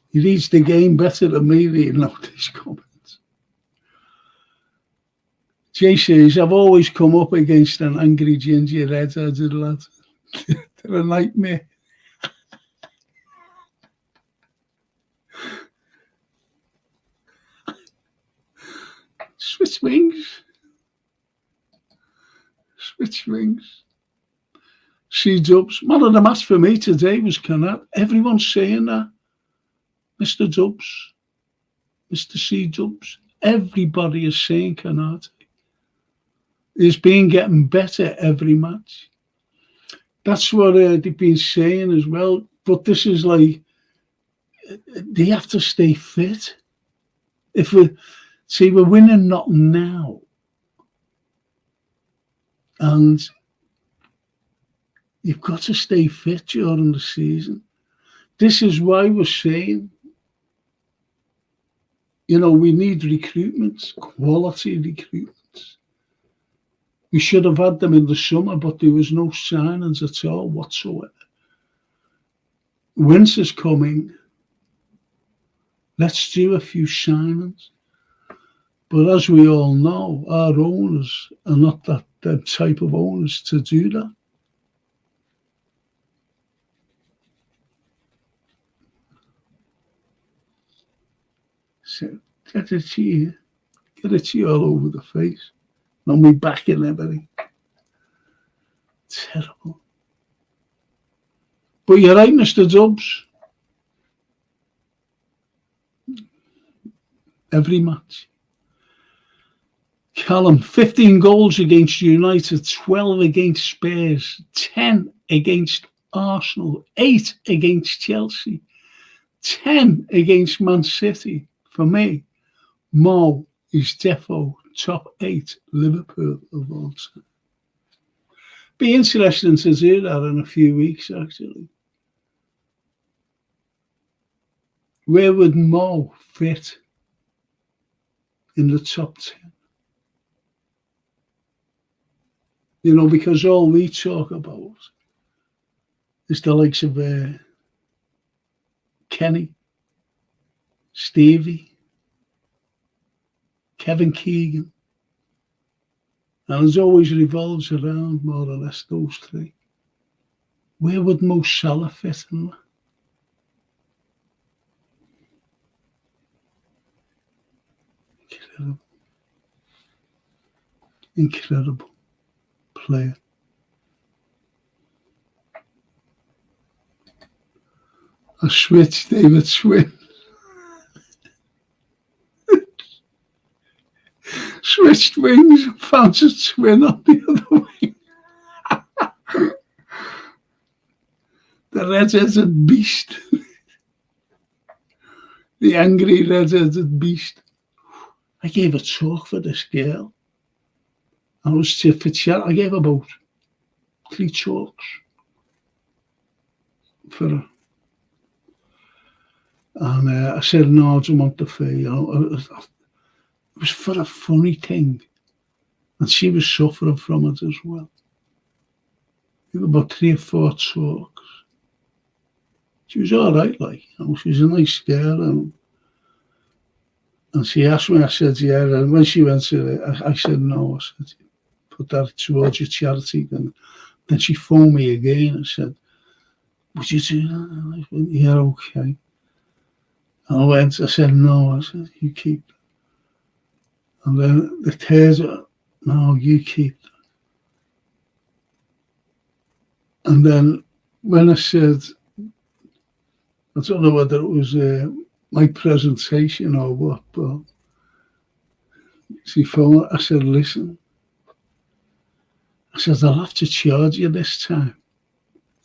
He reads the game better than me reading out these comments. Jay says, I've always come up against an angry ginger red-headed lad. They're a nightmare. Switch wings. Switch wings. C-Dubs. Man of the match for me today was Canad. Everyone's saying that. Mr. Dubs. Mr. C-Dubs. Everybody is saying Canad. He's been getting better every match. That's what they've been saying as well. But this is like, they have to stay fit. If we're winning not now. And you've got to stay fit during the season. This is why we're saying, we need recruitment, quality recruitment. We should have had them in the summer, but there was no signings at all whatsoever. Winter's coming. Let's do a few signings. But as we all know, our owners are not that type of owners to do that. So get it to you all over the face. On me back and everything. Terrible. But you're right, Mr. Dubs. Every match. Callum, 15 goals against United, 12 against Spurs, 10 against Arsenal, 8 against Chelsea, 10 against Man City. For me, Mo is defo top 8 Liverpool of all time. Be interesting to do that in a few weeks, actually. Where would Mo fit in the top 10? You know, because all we talk about is the likes of Kenny, Stevie, Kevin Keegan. And it always revolves around more or less those three. Where would Mo Salah fit in that? Incredible. Incredible player. I switched David Swin. Switched wings, found a Swin on the other wing. The red-headed beast. The angry red-headed beast. I gave a talk for this girl. I was for chat. I gave about 3 talks for her. And I said, no, I don't want the fee. You know, it was for a funny thing. And she was suffering from it as well. We had about 3 or 4 talks. She was all right, like, you know, she was a nice girl. And she asked me, I said, yeah. And when she went to it, I said, no. I said, put that towards your charity. And then she phoned me again and said, would you do that? I went, yeah, okay. I said, no. I said, you keep it. And then the tears were, no, you keep it. And then when I said, I don't know whether it was my presentation or what, but she phoned. I said, listen. I said, I'll have to charge you this time.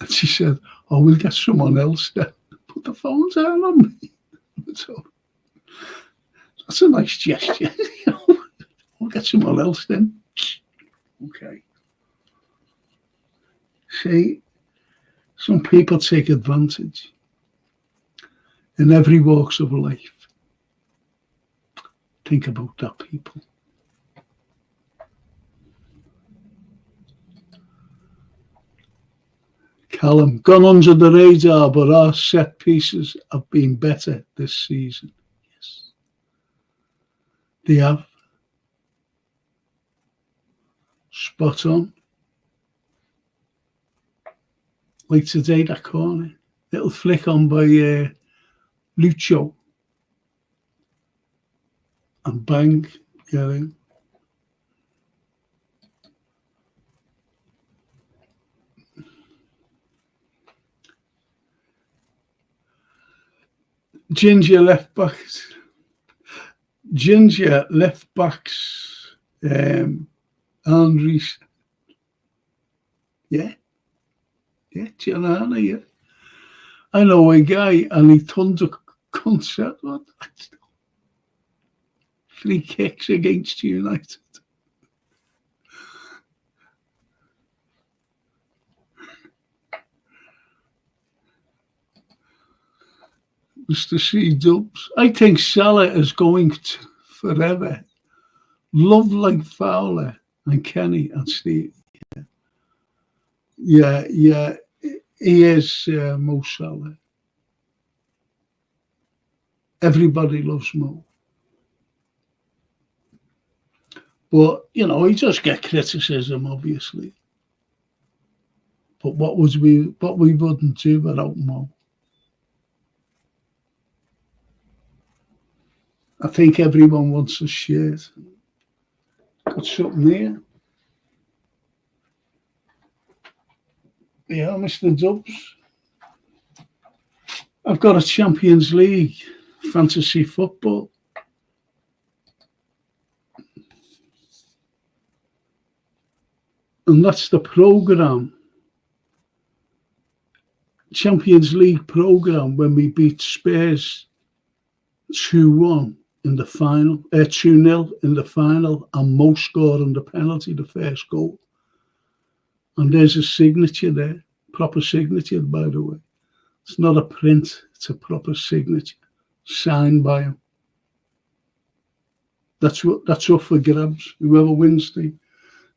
And she said, oh, we'll get someone else then. Put the phone down on me. So that's a nice gesture. You know? We'll get someone else then. Okay. See, some people take advantage in every walks of life. Think about that, people. Callum, gone under the radar, but our set pieces have been better this season. Yes. They have. Spot on. Like today, that corner. Little flick on by Lucho. And bang, get in. Ginger left backs. Andres. Yeah. Yeah, Gianana, yeah. I know a guy and he tons of concert. What? 3 kicks against United. Mr. C. Dubs. I think Salah is going to forever. Love like Fowler and Kenny and Steve. Yeah. He is Mo Salah. Everybody loves Mo. But, you know, he does get criticism, obviously. But what we wouldn't do without Mo. I think everyone wants a shirt. Got something here. Yeah, Mr. Dubs. I've got a Champions League fantasy football. And that's the programme. Champions League programme when we beat Spurs 2-1 in the final, 2-0 in the final, and Mo scoring the penalty, the first goal. And there's a signature there, proper signature, by the way. It's not a print, it's a proper signature, signed by him. That's up for grabs. Whoever wins the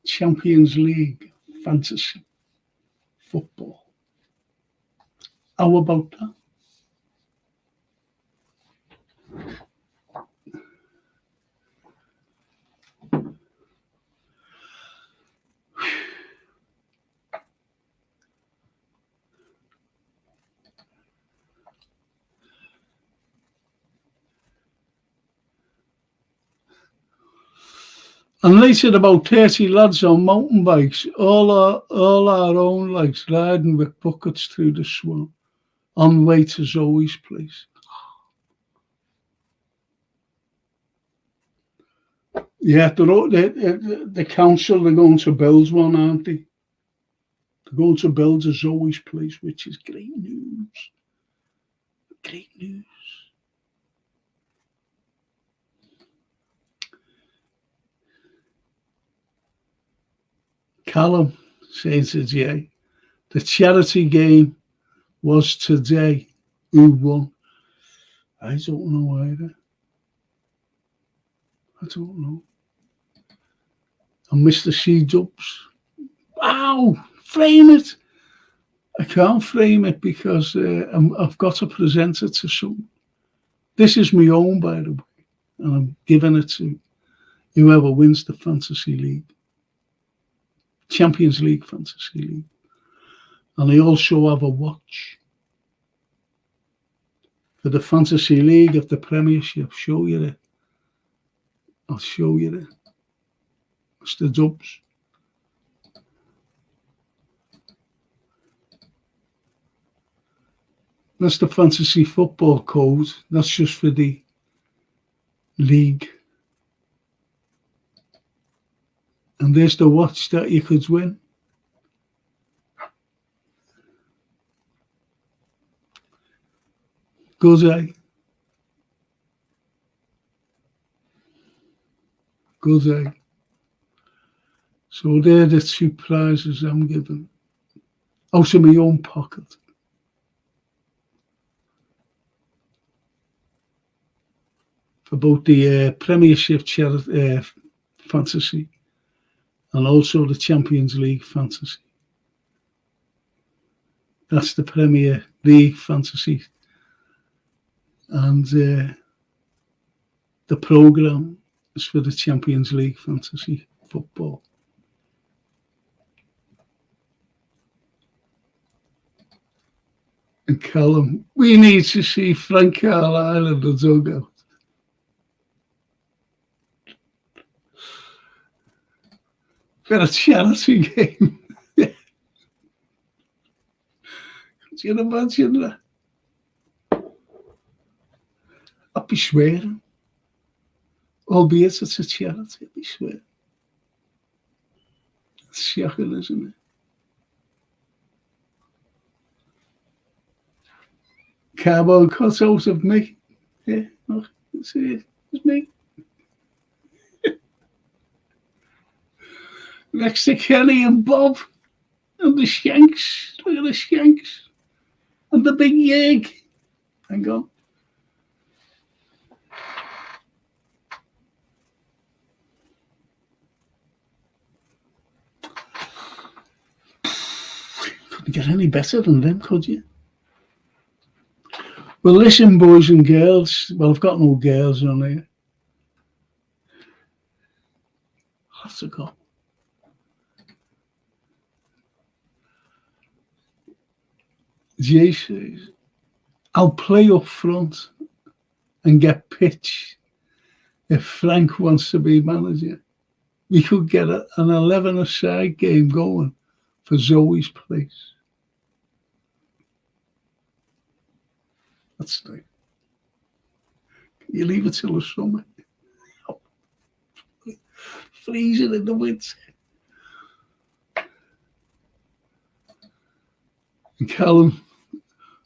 Champions League fantasy football. How about that? And they said about 30 lads on mountain bikes, all our own legs, riding with buckets through the swamp, on way to Zoe's place. Yeah, the council, they're going to build one, aren't they? They're going to build a Zoe's place, which is great news. Great news. Callum says to Jay, the charity game was today. Who won? I don't know either. I don't know. And Mr. C Dubs. Wow, frame it. I can't frame it because I've got to present it to someone. This is my own, by the way, and I'm giving it to whoever wins the Fantasy League. Champions League Fantasy League. And I also have a watch for the Fantasy League of the Premiership. Show you it. I'll show you it. Mr. Dubs. That's the Fantasy Football Code. That's just for the league. And there's the watch that you could win. Good, eh? Good, eh? So they're the two prizes I'm giving. Out of my own pocket. For both the Premiership Fantasy and also the Champions League Fantasy. That's the Premier League Fantasy. And the programme is for the Champions League Fantasy Football. And Callum, we need to see Frank Carlyle in the dugout. For a charity game. Could you imagine that? I'd be swearing. Albeit it's a charity, I'd be swearing. It's shocking, isn't it? Carbon cut out of me. Yeah, look, see it. It's me. Next to Kenny and Bob and the Shanks. Look at the Shanks. And the big yeg. Hang on. Couldn't get any better than them, could you? Well, listen, boys and girls. Well, I've got no girls on here. I'll have to go. Jay says, I'll play up front and get pitch if Frank wants to be manager. We could get an 11-a-side game going for Zoe's place. That's nice. Can you leave it till the summer? Freezing in the winter. And Callum,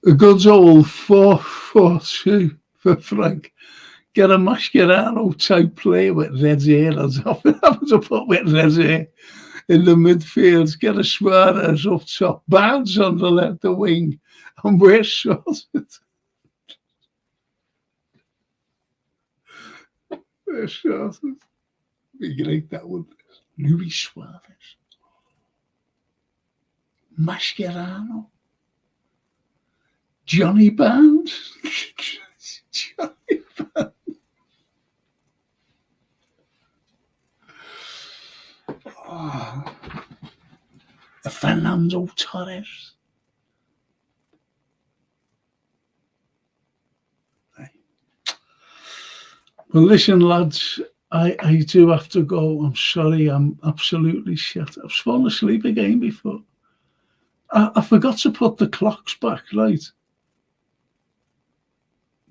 a good old 4-4-2 for Frank. Get a Mascherano type player with red hair. That's having to put with red hair. in the midfield, get a Suarez up top, bounce on the left wing, and we're sorted. We're sorted. Be great, that would. Luis Suarez. Mascherano. Johnny Barnes. Johnny Barnes. Oh. Fernando Torres. Well, listen, lads, I do have to go. I'm sorry, I'm absolutely shit. I've fallen asleep again before. I forgot to put the clocks back, right?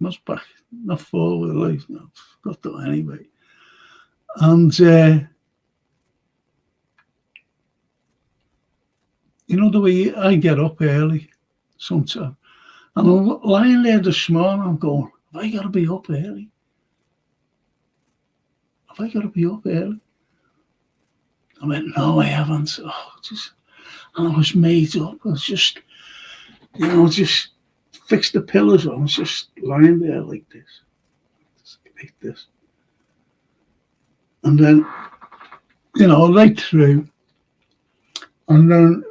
Not back, not forward, right? No, forgot that anyway. And, you know the way I get up early sometimes. And I'm lying there this morning, I'm going, have I got to be up early? Have I got to be up early? I went, no, I haven't. Oh, and I was made up. I was just, just fixed the pillows on. I was just lying there like this. Just like this. And then, right through. And then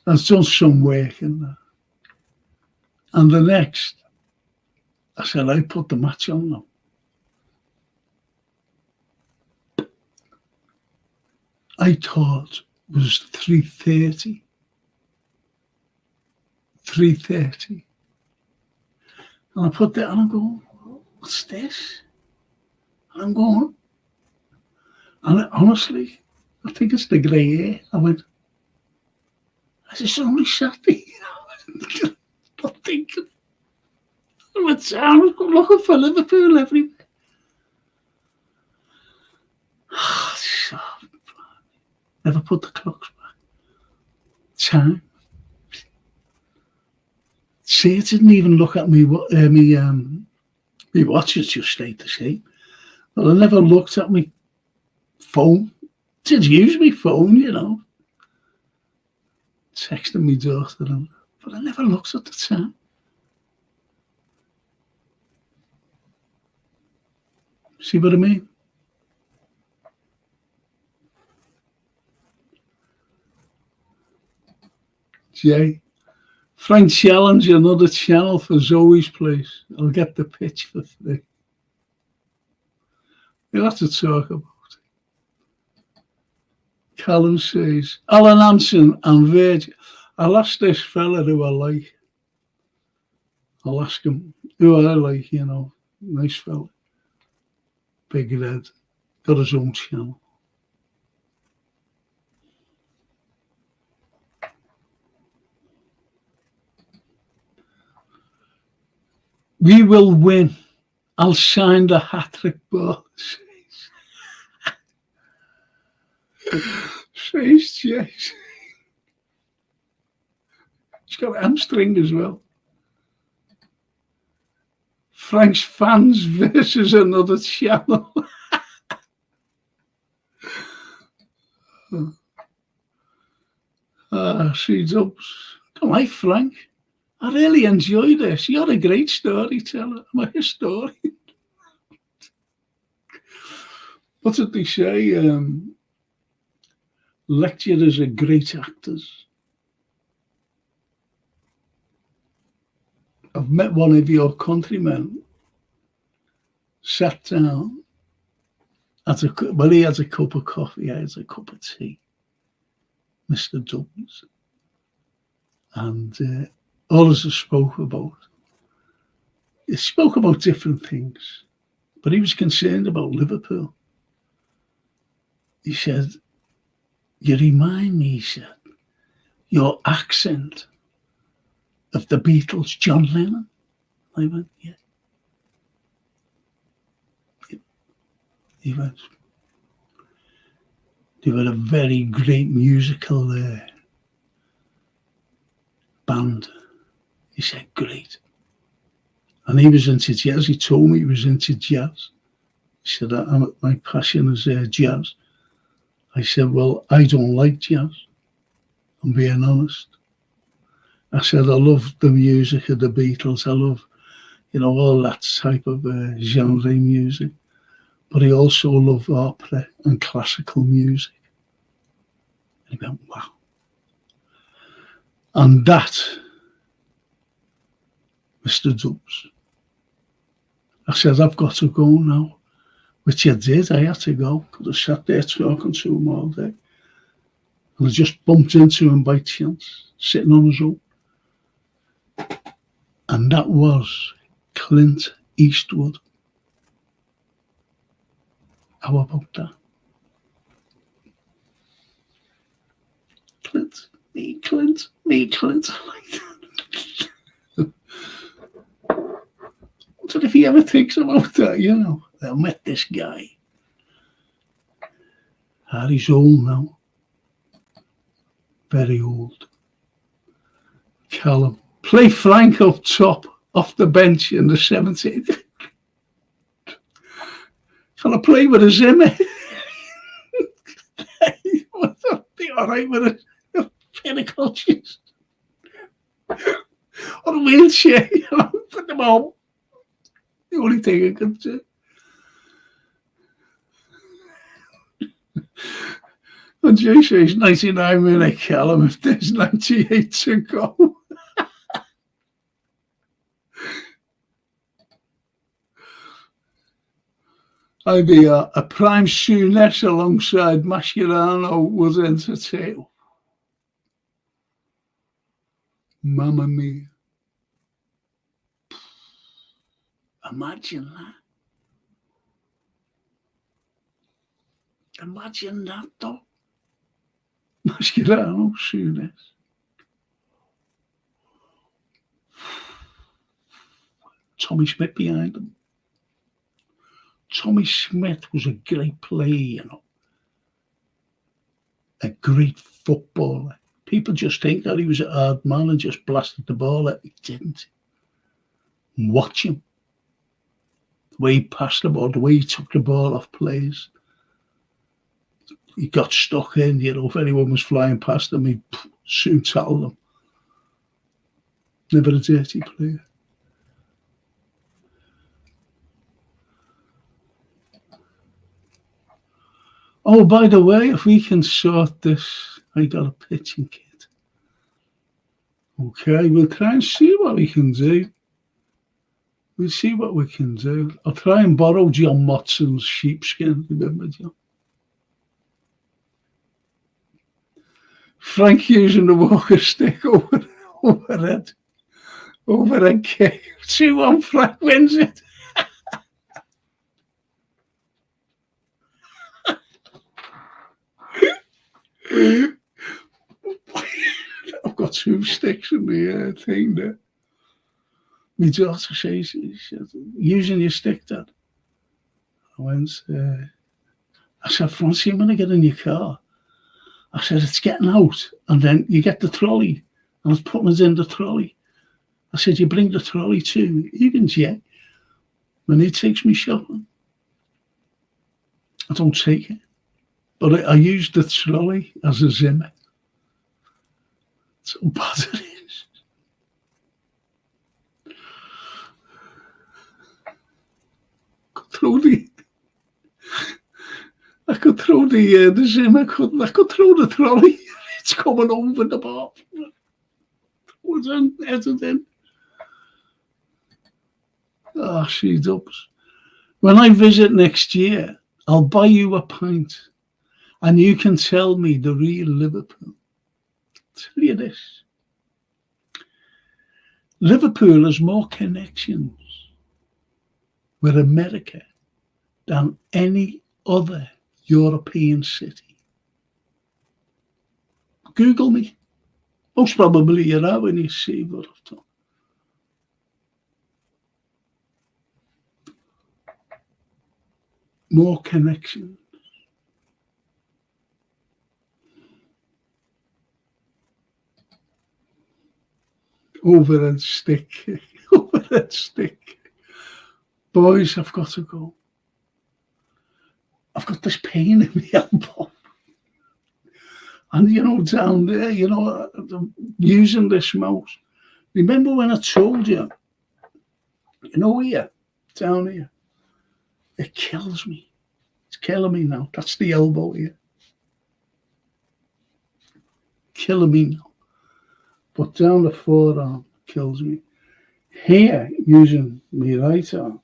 I've done some work in there. And the next, I said, I put the match on now. I thought it was 3:30. 3:30. And I put that, and I'm going, what's this? And I'm going, and honestly, I think it's the grey hair. I went, I just only Saturday. Not thinking. I went down, looking for Liverpool everywhere. Never put the clocks back. Time. See, it didn't even look at me watch. It just stayed the same. But I never looked at my phone. Did use my phone, texting my daughter, but I never looked at the time. See what I mean? Jay. Frank challenge another channel for Zoe's place. I'll get the pitch for free. We'll have to talk about it. Callum says, Alan Hansen and Virgil. I'll ask this fella who I like. I'll ask him who I like, nice fella. Big red. Got his own channel. We will win. I'll sign the hat-trick ball. Says Chase. He's got a hamstring as well. Frank's fans versus another channel. C-dubs. Come on, Frank. I really enjoy this. You're a great storyteller. I'm a historian. What did they say? Lecturers are great actors. I've met one of your countrymen, sat down, he had a cup of coffee, I had a cup of tea, Mr. Dubbs. And all as I spoke about, he spoke about different things, but he was concerned about Liverpool. He said, you remind me, he said, your accent of the Beatles, John Lennon. I went, yeah. He went, they were a very great musical band. He said, great. And he was into jazz. He told me he was into jazz. He said, my passion is jazz. I said, well, I don't like jazz. I'm being honest. I said, I love the music of the Beatles. I love, all that type of genre music. But I also love opera and classical music. And he went, wow. And that, Mr. Dubs, I said, I've got to go now. Which I did. I had to go because I sat there talking to him all day. And I just bumped into him by chance, sitting on his own. And that was Clint Eastwood. How about that? Clint. I wonder if he ever thinks about that, I met this guy. He's old now. Very old. Callum. Play Frank up top, off the bench in the 70s. Can I play with a Zimmer? Be all right with a pair of clutches. On a wheelchair, put them on. The only thing I could do. And Jay says 99 minute Callum if there's 98 to go. I'd be a prime Souness alongside Mascherano was entertaining. Mamma mia. Imagine that. Imagine that, though. Mascherano, Souness. Tommy Smith behind him. Tommy Smith was a great player, a great footballer. People just think that he was a hard man and just blasted the ball out. He didn't. Watch him. The way he passed the ball, the way he took the ball off players. He got stuck in, if anyone was flying past him, he'd soon tackle them. Never a dirty player. Oh, by the way, if we can sort this, I got a pitching kit. Okay, we'll try and see what we can do. We'll see what we can do. I'll try and borrow John Motson's sheepskin. Remember, John? Frank using the walker stick overhead kick. 2-1, Frank wins it. I've got 2 sticks in the thing there. My daughter says, using your stick, Dad. I said, Francie, I'm going to get in your car. I said, it's getting out. And then you get the trolley. I was putting it in the trolley. I said, you bring the trolley too. Even Jay, when he takes me shopping, I don't take it. But I use the trolley as a Zimmer. So bad it is. I could throw the Zimmer, I could throw the trolley. It's coming over the bar. Was in, in. Oh, she does. When I visit next year, I'll buy you a pint. And you can tell me the real Liverpool. I'll tell you this. Liverpool has more connections with America than any other European city. Google me. Most probably you know when you see what I've done. More connections. Overhead stick. Overhead stick. Boys, I've got to go. I've got this pain in my elbow. And, down there, using this mouse. Remember when I told you, here, down here, it kills me. It's killing me now. That's the elbow here. Killing me now. But down the forearm kills me. Here, using my right arm,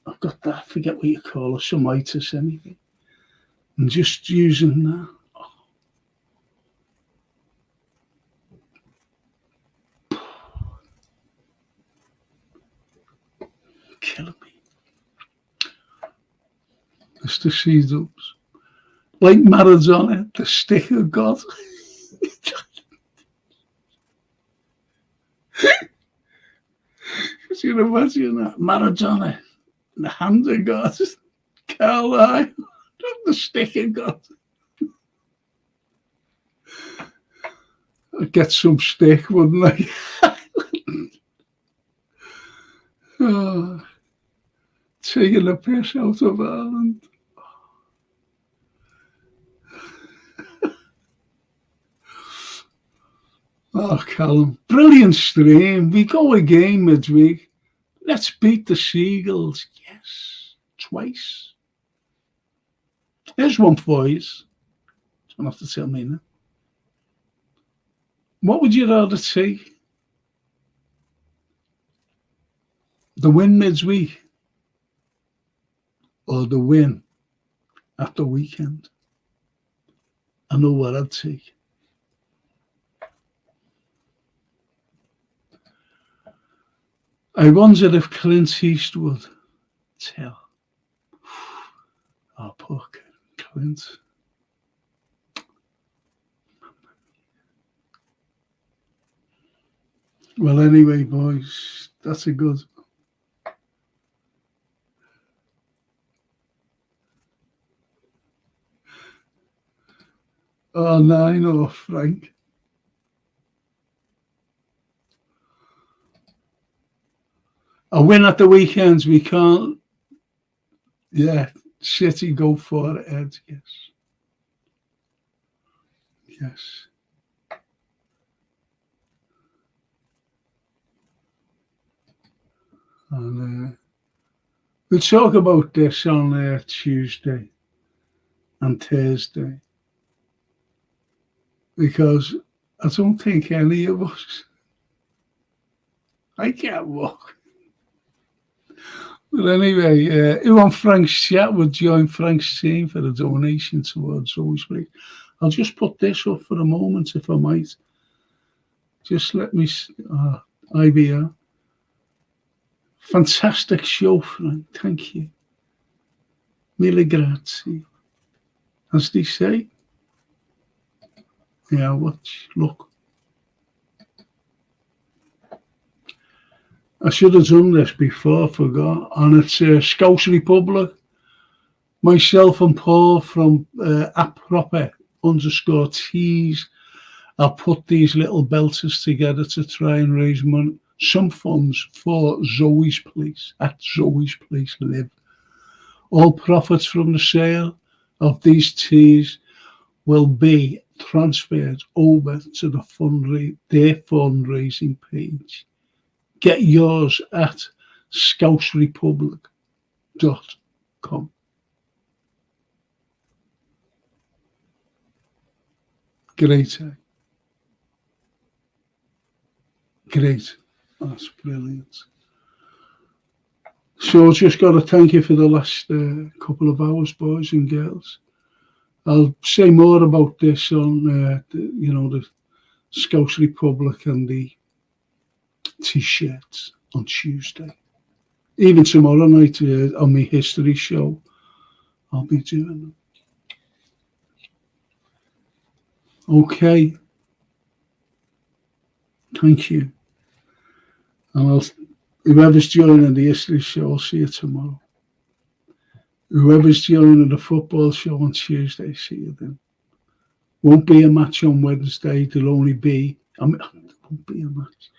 I've got that, I forget what you call it, some itis, anything. And just using that. Killing me. It's the C-dubs. Like Maradona, the stick of God. You can imagine that. Maradona, the hand of God. Carlyle, the stick of God. I'd get some stick, wouldn't I? Oh, taking the piss out of Ireland. Oh, Callum, brilliant stream. We go again midweek. Let's beat the Seagulls. Yes, twice. Here's one for you. Don't have to tell me now. What would you rather see? The win midweek or the win at the weekend? I know what I'd take. I wonder if Clint Eastwood tell. Oh, poor Clint. Well, anyway, boys, that's a good. Oh, 9 Frank. A win at the weekends, we can't. Yeah, City go for it, Ed, yes. Yes. And we'll talk about this on Tuesday and Thursday. Because I don't think any of us, I can't walk. But anyway, who on Frank's chat would join Frank's team for a donation towards Zoe's Place? I'll just put this up for a moment, if I might. Just let me, IBR. Fantastic show, Frank. Thank you. Mille grazie. As they say. Yeah, watch, look. I should have done this before, I forgot. And it's Scouse Republic. Myself and Paul from @proper_tees. I'll put these little belters together to try and raise money, some funds for Zoe's Place, at Zoe's Place Live. All profits from the sale of these tees will be transferred over to their fundraising page. Get yours at scouserepublic.com. Great, eh? Great. That's brilliant. So just got to thank you for the last couple of hours, boys and girls. I'll say more about this on, the Scouse Republic and the T-shirts on Tuesday. Even tomorrow night on my history show, I'll be doing them. Okay. Thank you. And whoever's joining the history show, I'll see you tomorrow. Whoever's joining the football show on Tuesday, see you then. Won't be a match on Wednesday. There'll only be, there won't be a match.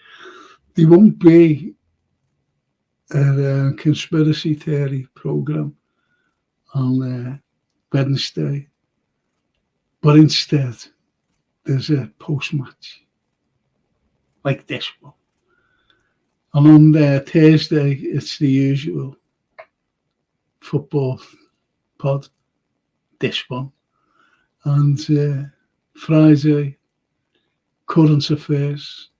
There won't be a conspiracy theory program on Wednesday. But instead, there's a post-match, like this one. And on Thursday, it's the usual football pod, this one. And Friday, current affairs.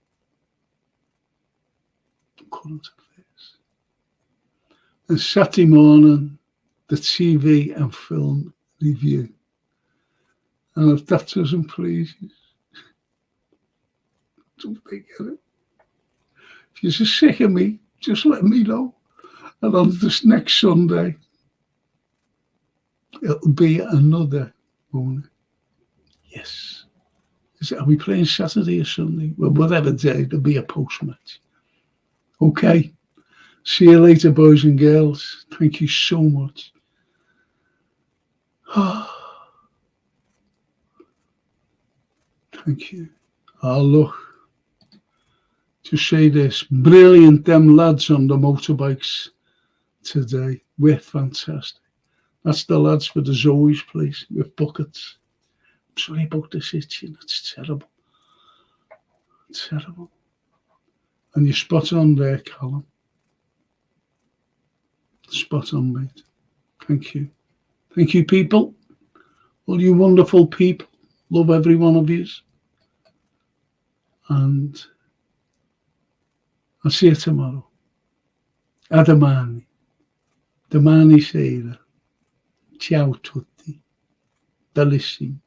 And Saturday morning, the TV and film review. And if that doesn't please you, don't get it. If you're sick of me, just let me know. And on this next Sunday, it'll be another morning. Yes. Are we playing Saturday or Sunday? Well, whatever day, there'll be a post-match. Okay. See you later, boys and girls. Thank you so much. Thank you. Oh, look. To say this, brilliant, them lads on the motorbikes today. We're fantastic. That's the lads for the Zoe's place with buckets. I'm sorry about this itching. It's terrible. Terrible. And you're spot on there, Callum. Spot on, mate. Thank you. Thank you, people. All you wonderful people. Love every one of you. And I'll see you tomorrow. A domani. Domani sera. Ciao tutti. Bellissimi.